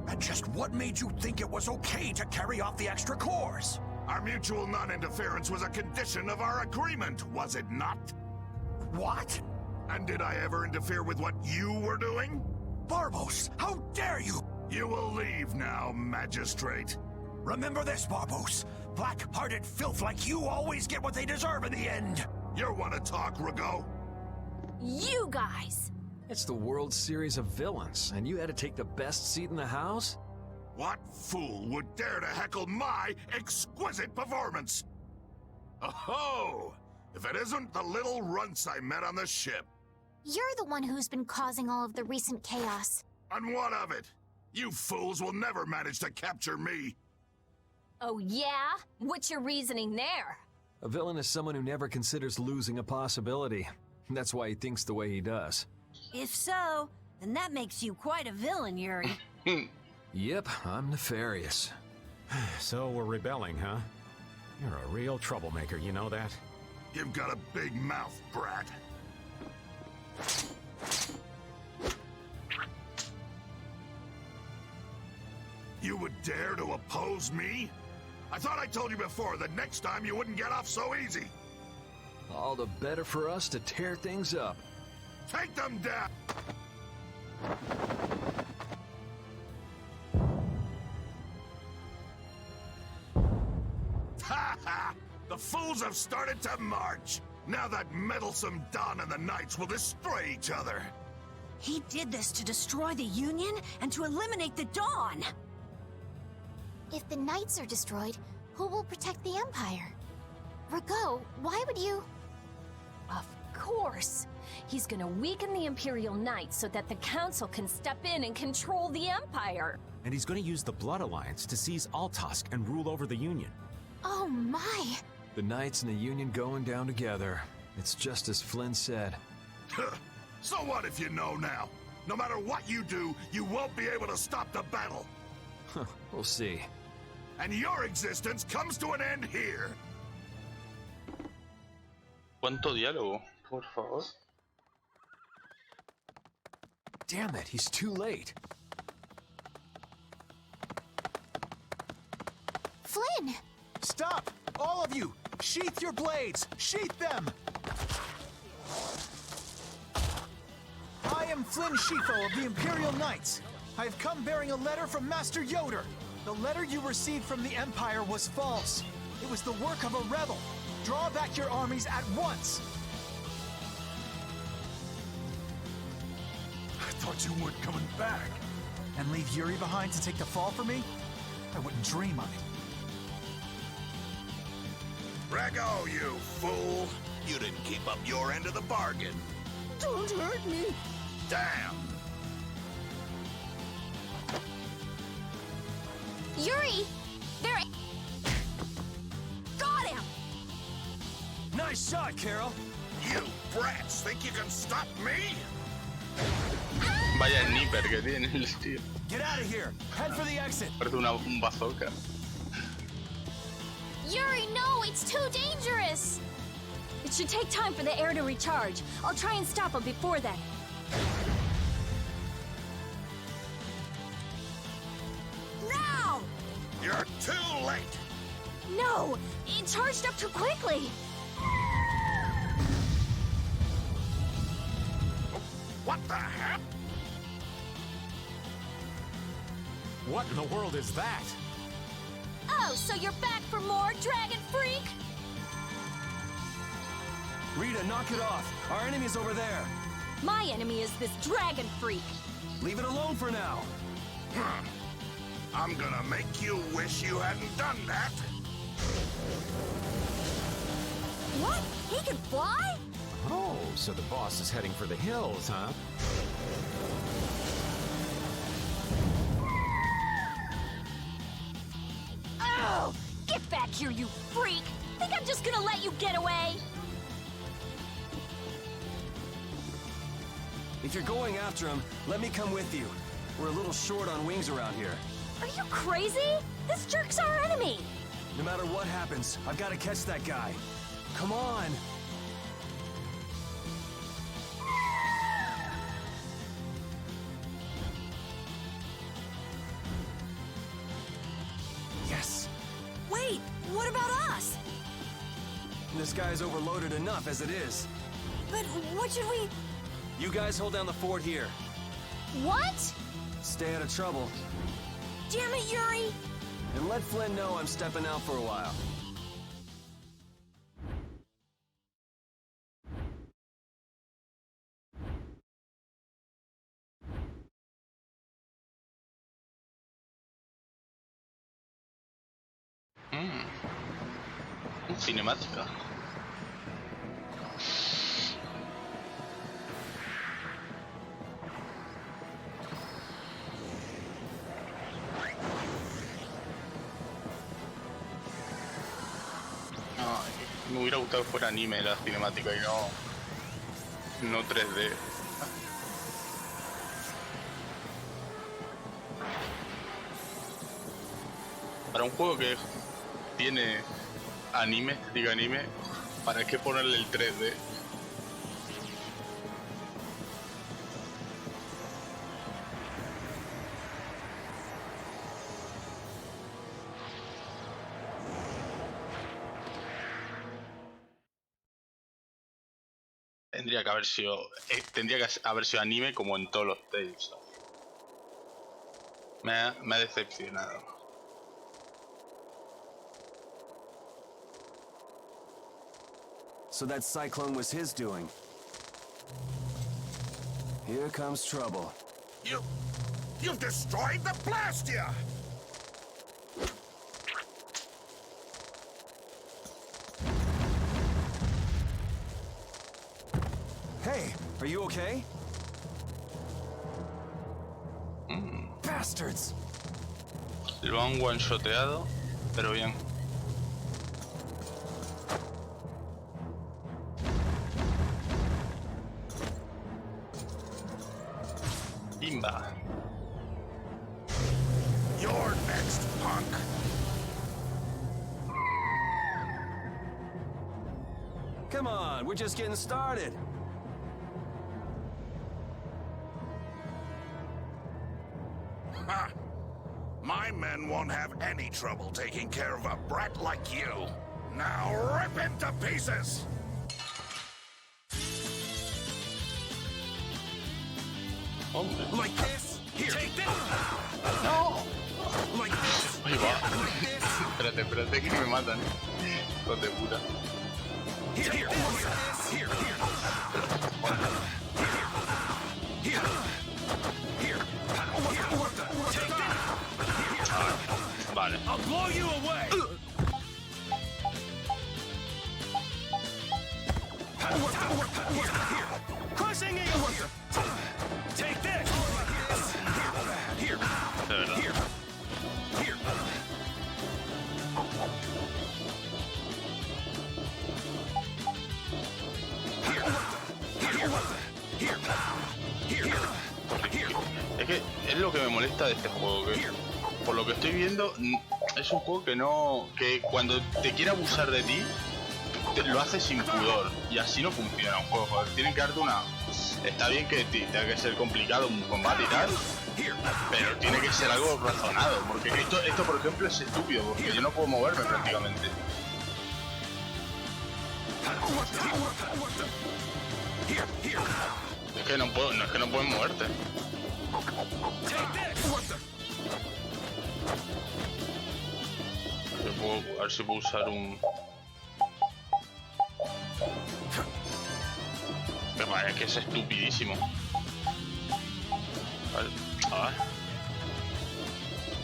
And just what made you think it was okay to carry off the extra cores? Our mutual non-interference was a condition of our agreement, was it not? What? And did I ever interfere with what you were doing? Barbos, how dare you! You will leave now, Magistrate. Remember this, Barbos. Black-hearted filth like you always get what they deserve in the end. You want to talk, Rugo? You guys! It's the World Series of Villains, and you had to take the best seat in the house? What fool would dare to heckle my exquisite performance? Oh, if it isn't the little runts I met on the ship. You're the one who's been causing all of the recent chaos. And what of it? You fools will never manage to capture me. Oh yeah? What's your reasoning there? A villain is someone who never considers losing a possibility. That's why he thinks the way he does. If so, then that makes you quite a villain, Yuri. Yep, I'm nefarious. So we're rebelling, huh? You're a real troublemaker, you know that? You've got a big mouth, brat. You would dare to oppose me? I thought I told you before that next time you wouldn't get off so easy. All the better for us to tear things up. Take them down! Ha ha! The fools have started to march! Now that meddlesome Dawn and the Knights will destroy each other! He did this to destroy the Union and to eliminate the Dawn! If the Knights are destroyed, who will protect the Empire? Rago, why would you... Of course! He's gonna weaken the Imperial Knights so that the Council can step in and control the Empire! And he's going to use the Blood Alliance to seize Altosk and rule over the Union. Oh my! The Knights and the Union going down together. It's just as Flynn said. So what if you know now? No matter what you do, you won't be able to stop the battle! We'll see. And your existence comes to an end here! ¿Cuánto diálogo, por favor? Damn it, he's too late. Flynn! Stop! All of you! Sheath your blades! Sheath them! I am Flynn Shifo of the Imperial Knights. I have come bearing a letter from Master Yoder. The letter you received from the Empire was false. It was the work of a rebel. Draw back your armies at once. I thought you weren't coming back. And leave Yuri behind to take the fall for me? I wouldn't dream of it. Rago, you fool! You didn't keep up your end of the bargain. Don't hurt me. Damn! Yuri! There... Got him! Nice shot, Carol. You brats think you can stop me? Vaya sniper que tiene el tío. Get out of here. Head for the exit. Parece un bazooka. Yuri, no! It's too dangerous! It should take time for the air to recharge. I'll try and stop him before then. Now! You're too late! No! It charged up too quickly! What the heck? What in the world is that? Oh, so you're back for more, Dragon Freak? Rita, knock it off. Our enemy's over there. My enemy is this Dragon Freak. Leave it alone for now. I'm gonna make you wish you hadn't done that. What? He can fly? Oh, so the boss is heading for the hills, huh? Oh! Get back here, you freak! Think I'm just gonna let you get away? If you're going after him, let me come with you. We're a little short on wings around here. Are you crazy? This jerk's our enemy! No matter what happens, I've got to catch that guy. Come on! Yes! Wait, what about us? This guy's overloaded enough as it is. But what should we... You guys hold down the fort here. What? Stay out of trouble. Damn it, Yuri! And let Flynn know I'm stepping out for a while. Cinemática. Me hubiera gustado que fuera anime la cinemática y no 3D. Para un juego que tiene anime, digo anime, ¿para qué ponerle el 3D? Tendría que haber sido anime como en todos los Tales. Me ha decepcionado. So that cyclone was his doing. Here comes trouble. You've destroyed the Blastia! Hey, are you okay? Bastards! Lo han one-shoteado, pero bien. Imba. You're next, punk! Come on, we're just getting started. Ha! My men won't have any trouble taking care of a brat like you. Now rip him to pieces! Like this? Here. Take this! No! Like this? Ahí va. Like this? Espérate que me matan. Hijos de puta. Here, here, like this? Here, here. Here. Here. Take this! Vale. I'll blow you away! es lo que me molesta de este juego, que por lo que estoy viendo es un juego que cuando te quiere abusar de ti lo hace sin pudor, y así no funciona un juego. Joder, tienen que darte una... Está bien que tenga que ser complicado un combate y tal, pero tiene que ser algo razonado, porque esto por ejemplo es estúpido, porque yo no puedo moverme prácticamente. Es que no puedes moverte. A ver si puedo usar un... Me parece que es estupidísimo. Vale. A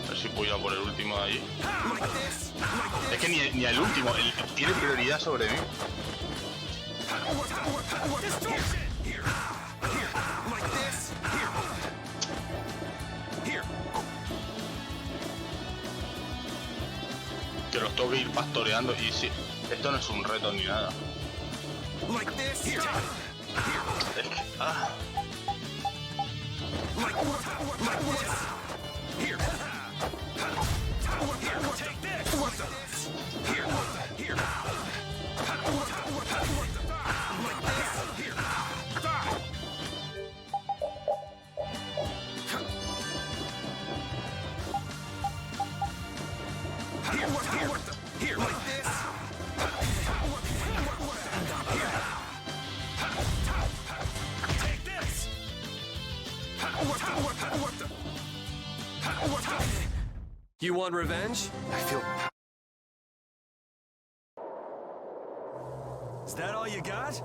ver si puedo ir a por el último de allí. Es que ni el último, tiene prioridad sobre mí. Que los tengo que ir pastoreando, y sí, esto no es un reto ni nada. Es que, You want revenge? I feel... Is that all you got?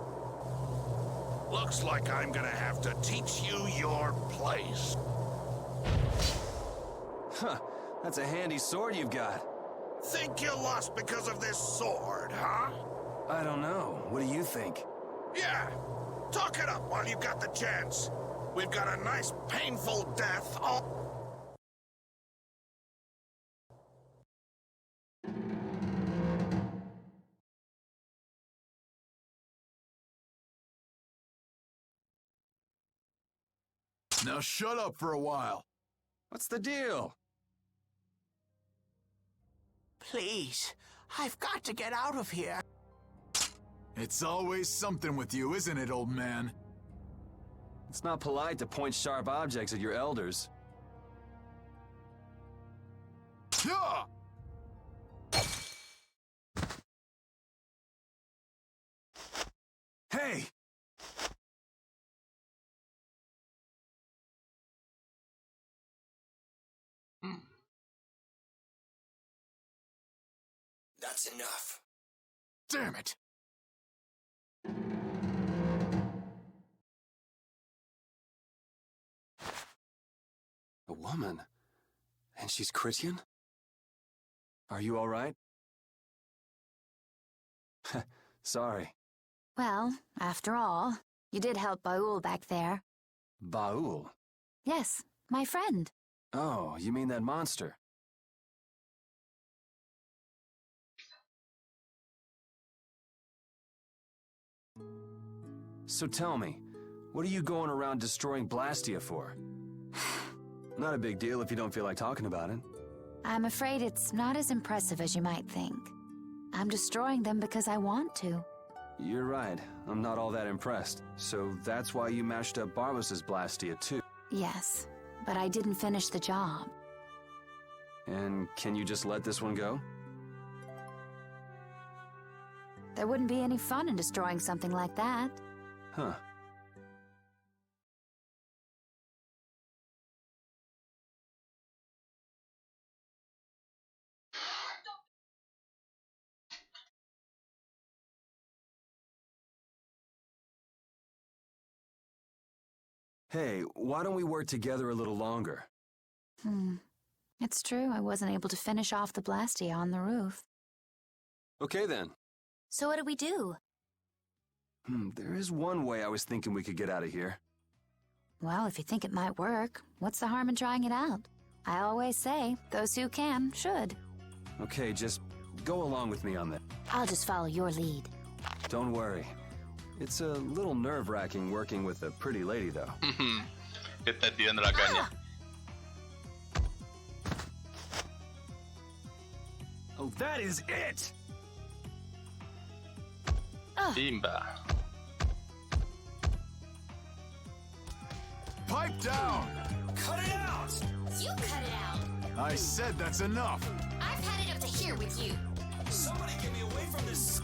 Looks like I'm gonna have to teach you your place. Huh. That's a handy sword you've got. Think you lost because of this sword, huh? I don't know. What do you think? Yeah. Talk it up while you've got the chance. We've got a nice, painful death all... Now shut up for a while. What's the deal? Please, I've got to get out of here. It's always something with you, isn't it, old man? It's not polite to point sharp objects at your elders. Yeah! Hey! That's enough. Damn it! A woman? And she's Christian? Are you all right? Sorry. Well, after all, you did help Baul back there. Baul? Yes, my friend. Oh, you mean that monster? So tell me, what are you going around destroying Blastia for? Not a big deal if you don't feel like talking about it. I'm afraid it's not as impressive as you might think. I'm destroying them because I want to. You're right. I'm not all that impressed. So that's why you mashed up Barbos's Blastia too. Yes, but I didn't finish the job. And can you just let this one go? There wouldn't be any fun in destroying something like that. Huh. Hey, why don't we work together a little longer? It's true, I wasn't able to finish off the Blastia on the roof. Okay then. So what do we do? There is one way I was thinking we could get out of here. Well, if you think it might work, what's the harm in trying it out? I always say, those who can, should. Okay, just go along with me on that. I'll just follow your lead. Don't worry. It's a little nerve-wracking working with a pretty lady, though. Que está tirando la caña. Oh, that is it! Simba. Pipe down! Cut it out! You cut it out! I said that's enough! I've had it up to here with you. Somebody get me away from this!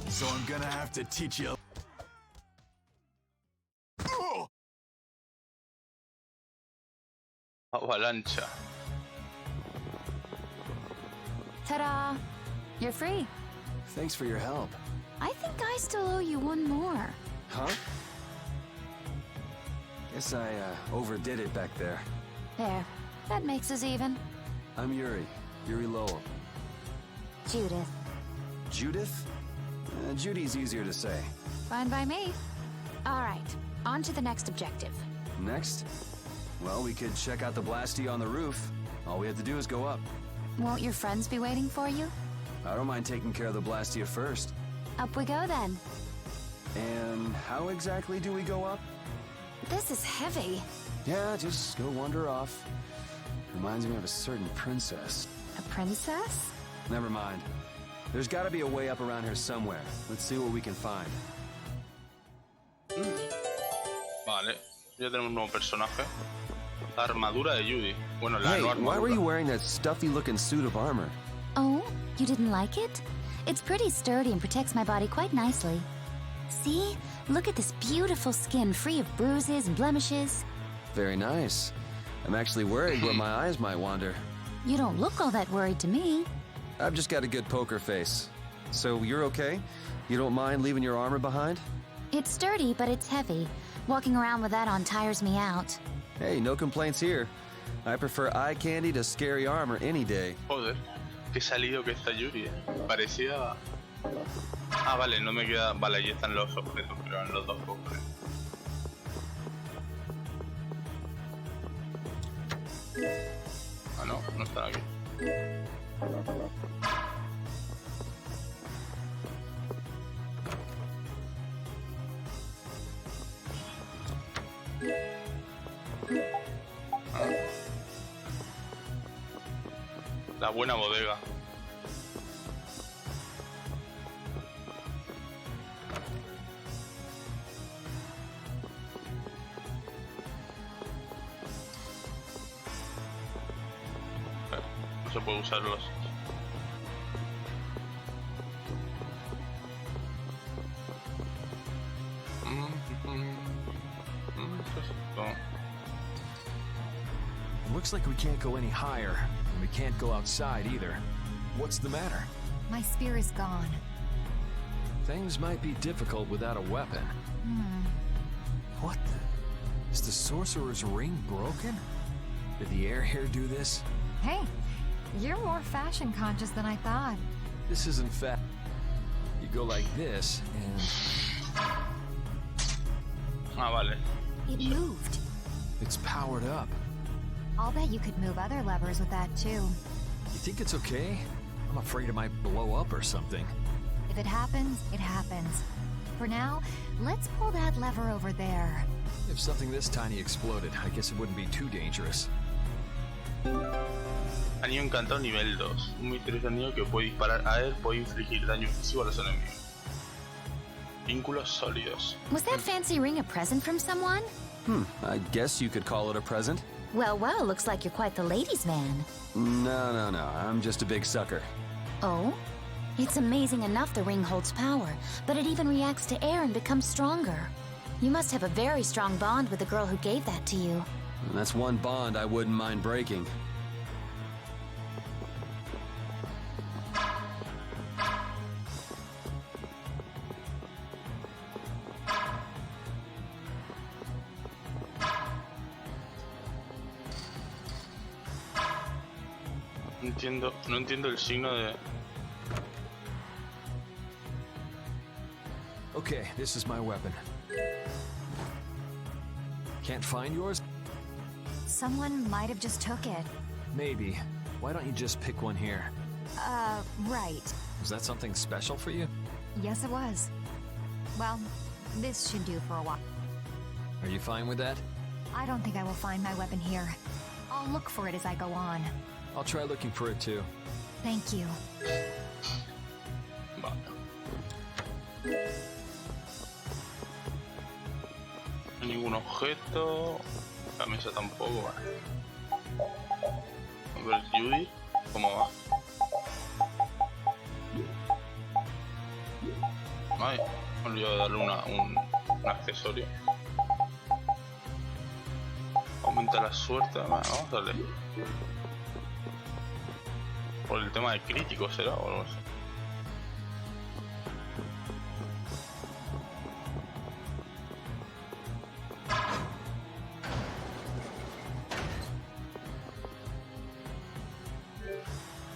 So I'm gonna have to teach you. Avalancha. Ta-da! You're free. Thanks for your help. I think I still owe you one more. Huh? Guess I overdid it back there. There. That makes us even. I'm Yuri. Yuri Lowell. Judith. Judith? Judy's easier to say. Fine by me. All right. On to the next objective. Next? Well, we could check out the Blastia on the roof. All we have to do is go up. Won't your friends be waiting for you? I don't mind taking care of the Blastia first. Up we go then. And how exactly do we go up? This is heavy. Yeah, just go wander off. Reminds me of a certain princess. A princess? Never mind. There's gotta be a way up around here somewhere. Let's see what we can find. Vale, ya tenemos un nuevo personaje. La armadura de Judy. Bueno, la Hey, no armadura. why were you wearing that stuffy-looking suit of armor? Oh, you didn't like it? It's pretty sturdy and protects my body quite nicely. See? Look at this beautiful skin free of bruises and blemishes. Very nice. I'm actually worried where my eyes might wander. You don't look all that worried to me. I've just got a good poker face. So you're okay? You don't mind leaving your armor behind? It's sturdy, but it's heavy. Walking around with that on tires me out. Hey, no complaints here. I prefer eye candy to scary armor any day. Joder, qué salido que está Yuri. Parecía... Ah, vale, no me queda... Vale, ahí están los objetos, pero eran los dos cofres. Ah, no, no están aquí. La buena bodega. No se puede usarlos. Looks like we can't go any higher, and we can't go outside either. What's the matter? My spear is gone. Things might be difficult without a weapon. What the? Is the sorcerer's ring broken? Did the air here do this? Hey, you're more fashion conscious than I thought. This isn't fat. You go like this, and... Ah, vale. It moved. It's powered up. I'll bet you could move other levers with that too. You think it's okay? I'm afraid it might blow up or something. If it happens, it happens. For now, let's pull that lever over there. If something this tiny exploded, I guess it wouldn't be too dangerous. Anillo encantado nivel 2. Un misterioso anillo que puede disparar a él, puede infligir daño físico a los enemigos. Vínculos sólidos. Was that fancy ring a present from someone? I guess you could call it a present. Well, looks like you're quite the ladies' man. No. I'm just a big sucker. Oh? It's amazing enough the ring holds power, but it even reacts to air and becomes stronger. You must have a very strong bond with the girl who gave that to you. And that's one bond I wouldn't mind breaking. No entiendo el signo de... Okay, this is my weapon. Can't find yours? Someone might have just took it. Maybe. Why don't you just pick one here? Right. Was that something special for you? Yes, it was. Well, this should do for a while. Are you fine with that? I don't think I will find my weapon here. I'll look for it as I go on. I'll try looking for it too. Thank you. Vale. No hay ningún objeto. La mesa tampoco, vale. A ver, Judy, ¿cómo va? Ay, me he olvidado de darle un accesorio. Aumenta la suerte, además. Vamos a darle. Por el tema de críticos será o algo así.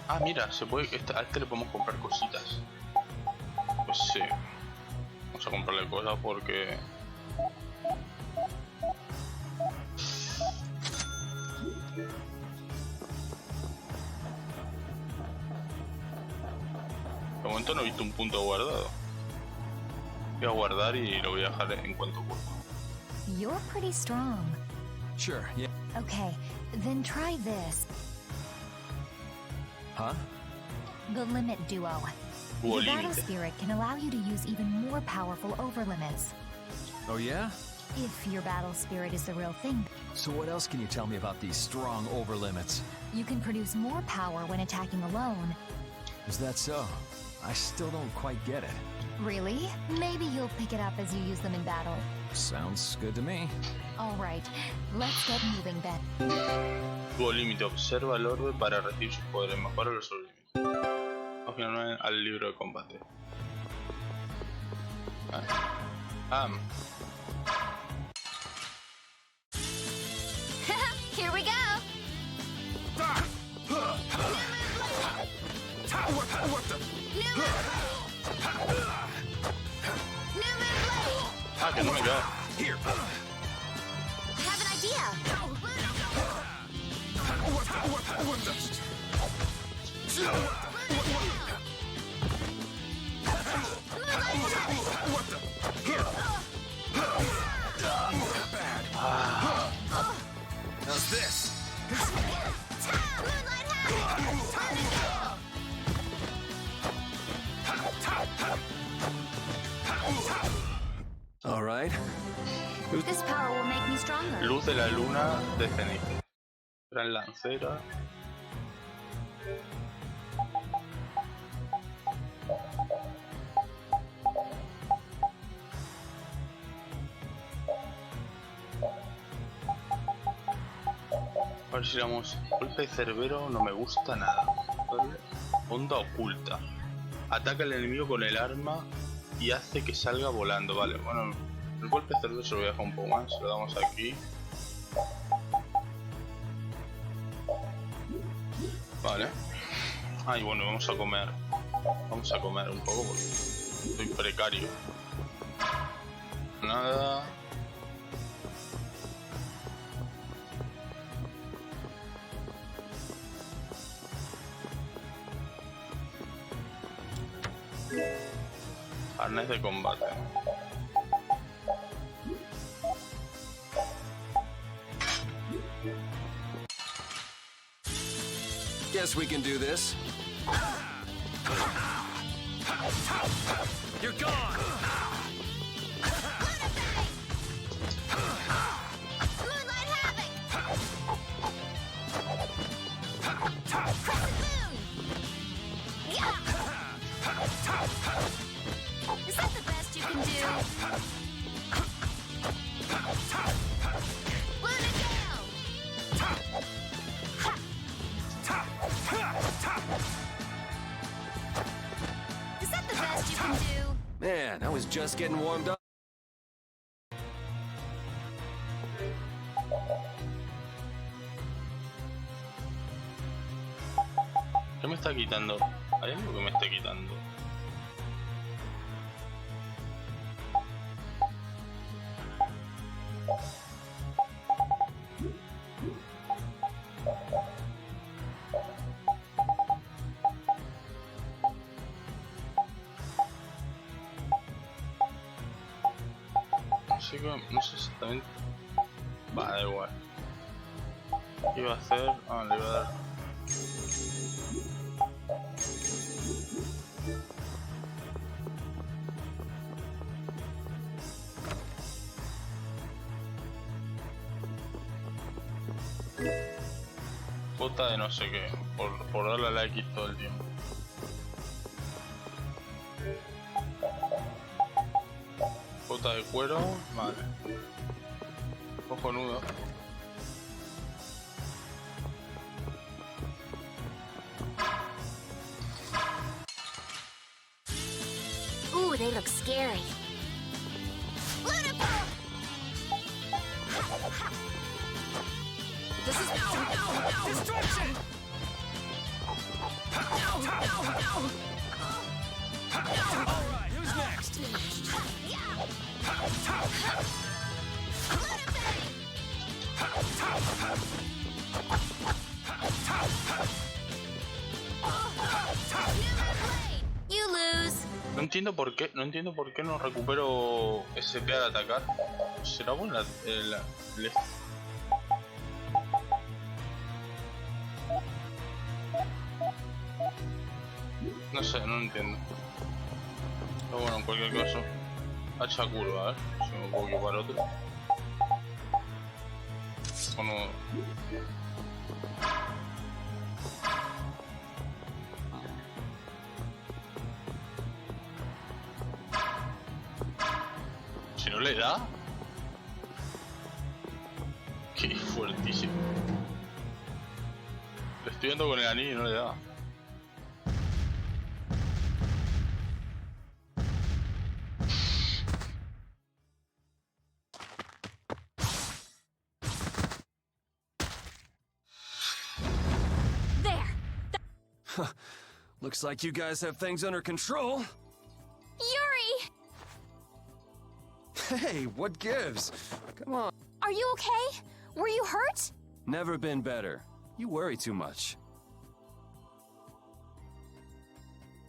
Ah, mira, se puede. A este le podemos comprar cositas. Pues sí. Vamos a comprarle cosas porque. De momento no he visto un punto guardado. Voy a guardar y lo voy a dejar en cuanto pueda. You're pretty strong. Sure, yeah. Okay, then try this. Huh? The Limit Duo. Duo The Battle Límite. Spirit can allow you to use even more powerful overlimits. Oh yeah? If your Battle Spirit is the real thing. So what else can you tell me about these strong overlimits? You can produce more power when attacking alone. Is that so? I still don't quite get it. Really? Maybe you'll pick it up as you use them in battle. Sounds good to me. Alright, let's get moving then. Duo Límite. Observa el orbe para recibir sus poderes. Mejora los sublímites. Al final al libro de combate. Here we go. Ah, que no me queda. I have an idea. How's this? All right. This power will make me stronger. Luz de la luna de ceniza. Gran lancera. A ver si vamos. Golpe de cerbero no me gusta nada. ¿Vale? Onda oculta. Ataca al enemigo con el arma y hace que salga volando. Vale, bueno, el golpe de cerbero se lo voy a dejar un poco más. Lo damos aquí. Vale. Ay, bueno, vamos a comer. Vamos a comer un poco porque estoy precario. Nada. Arnés de combate. Guess we can do this. You're gone! Moonlight Havoc! Crescent Moon! Yeah! Is that the best you can do? Luna Gale! Is that the best you can do? Man, I was just getting warmed up. ¿Qué me está quitando? ¿Hay algo que me esté quitando? Así que no sé exactamente. Va, da igual. ¿Qué iba a hacer? Ah, le iba a dar Puta de no sé qué, por darle a la X todo el tiempo. Puta de cuero, vale. Cojonudo. Ooh, they look scary. This is destruction! Alright, who's next? You lose. No entiendo por qué no recupero SP al atacar. ¿Será buena el No sé, no entiendo. Pero bueno, en cualquier caso. Hacha curva, a ver si me puedo equipar otro. O no. Si no le da. Qué fuertísimo. Le estoy dando con el anillo y no le da. Looks like you guys have things under control. Yuri! Hey, what gives? Come on. Are you okay? Were you hurt? Never been better. You worry too much.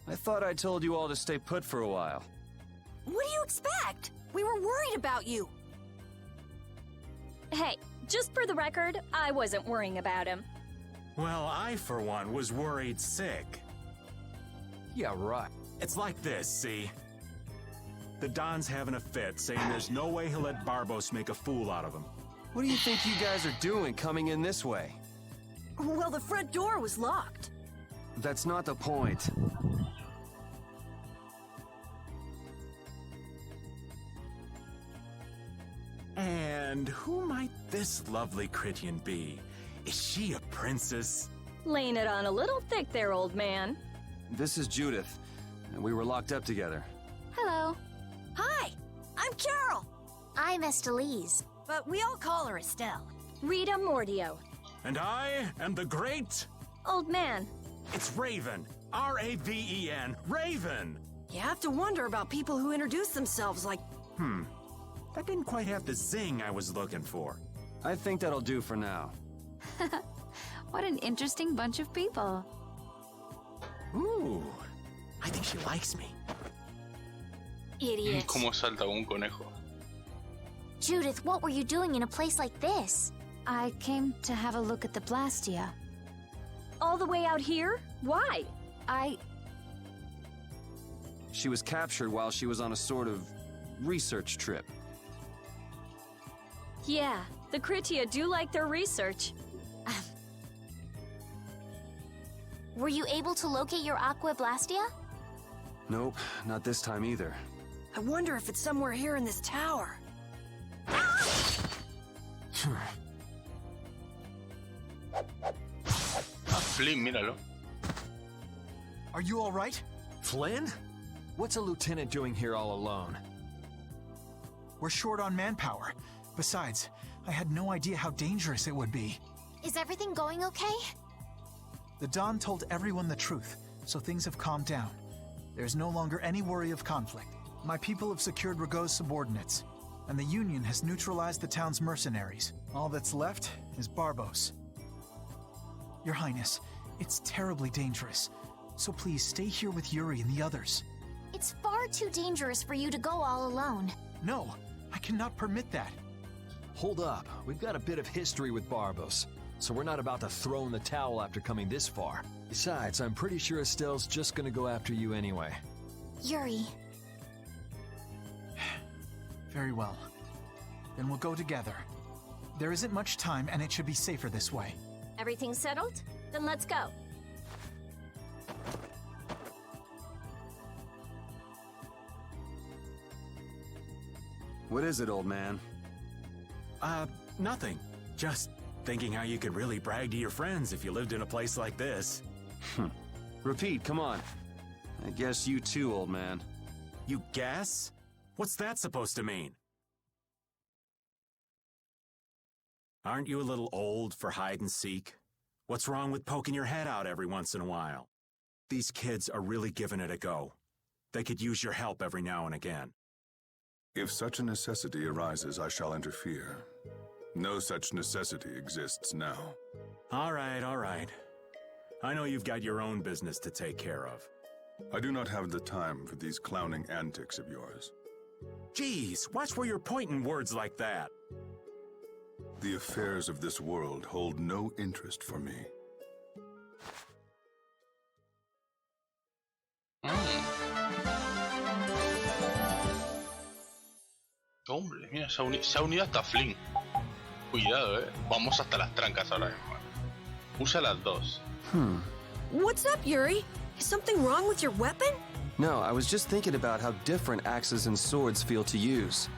I thought I told you all to stay put for a while. What do you expect? We were worried about you. Hey, just for the record, I wasn't worrying about him. Well, I, for one, was worried sick. Yeah, right. It's like this, see? The Don's having a fit, saying there's no way he'll let Barbos make a fool out of him. What do you think you guys are doing coming in this way? Well, the front door was locked. That's not the point. And who might this lovely Critian be? Is she a princess? Laying it on a little thick there, old man. This is Judith, and we were locked up together. Hello. Hi, I'm Carol. I'm Estelise. But we all call her Estelle. Rita Mordio. And I am the great... Old man. It's Raven. R-A-V-E-N. Raven! You have to wonder about people who introduce themselves like... That didn't quite have the zing I was looking for. I think that'll do for now. What an interesting bunch of people. Ooh, I think she likes me. Idiot. Como salta un conejo. Judith, what were you doing in a place like this? I came to have a look at the Blastia. All the way out here? Why? She was captured while she was on a sort of research trip. Yeah, the Critia do like their research. Were you able to locate your Aqua Blastia? Nope, not this time either. I wonder if it's somewhere here in this tower. Flynn, míralo. Are you all right? Flynn? What's a lieutenant doing here all alone? We're short on manpower. Besides, I had no idea how dangerous it would be. Is everything going okay? The Don told everyone the truth, so things have calmed down. There's no longer any worry of conflict. My people have secured Rigaud's subordinates, and the Union has neutralized the town's mercenaries. All that's left is Barbos. Your Highness, it's terribly dangerous, so please stay here with Yuri and the others. It's far too dangerous for you to go all alone. No, I cannot permit that. Hold up, we've got a bit of history with Barbos. so we're not about to throw in the towel after coming this far. Besides, I'm pretty sure Estelle's just gonna go after you anyway. Yuri. Very well. Then we'll go together. There isn't much time, and it should be safer this way. Everything settled? Then let's go. What is it, old man? Nothing. Just thinking how you could really brag to your friends if you lived in a place like this. Repeat, come on. I guess you too, old man. You guess? What's that supposed to mean? Aren't you a little old for hide and seek? What's wrong with poking your head out every once in a while? These kids are really giving it a go. They could use your help every now and again. If such a necessity arises, I shall interfere. No such necessity exists now. All right, all right. I know you've got your own business to take care of. I do not have the time for these clowning antics of yours. Geez, watch where you're pointing words like that. The affairs of this world hold no interest for me. Hombre, mira, se ha unido hasta Flynn. Cuidado, Vamos hasta las trancas ahora mismo. Usa las dos. What's up, Yuri? Is something wrong with your weapon? No, I was just thinking about how different axes and swords feel to use.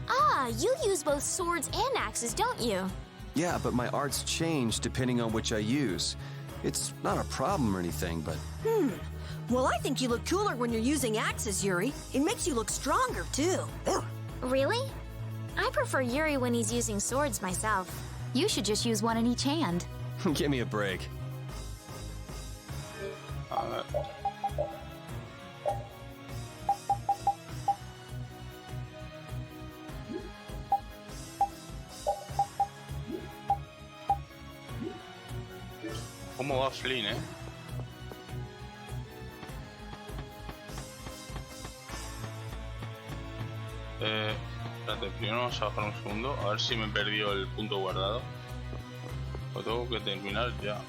Ah, you use both swords and axes, don't you? Yeah, but my arts change depending on which I use. It's not a problem or anything, but... Well, I think you look cooler when you're using axes, Yuri. It makes you look stronger, too. Really? I prefer Yuri when he's using swords myself. You should just use one in each hand. Give me a break. ¿Cómo va Flynn, Espérate, primero vamos a bajar un segundo, a ver si me perdió el punto guardado. Lo tengo que terminar ya.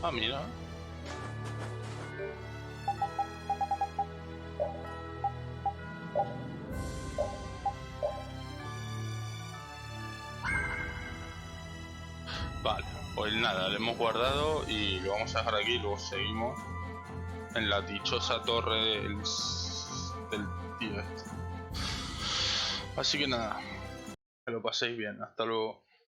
Ah, mira. Vale, pues nada, lo hemos guardado y lo vamos a dejar aquí y luego seguimos en la dichosa torre del tío este. Así que nada, que lo paséis bien, hasta luego.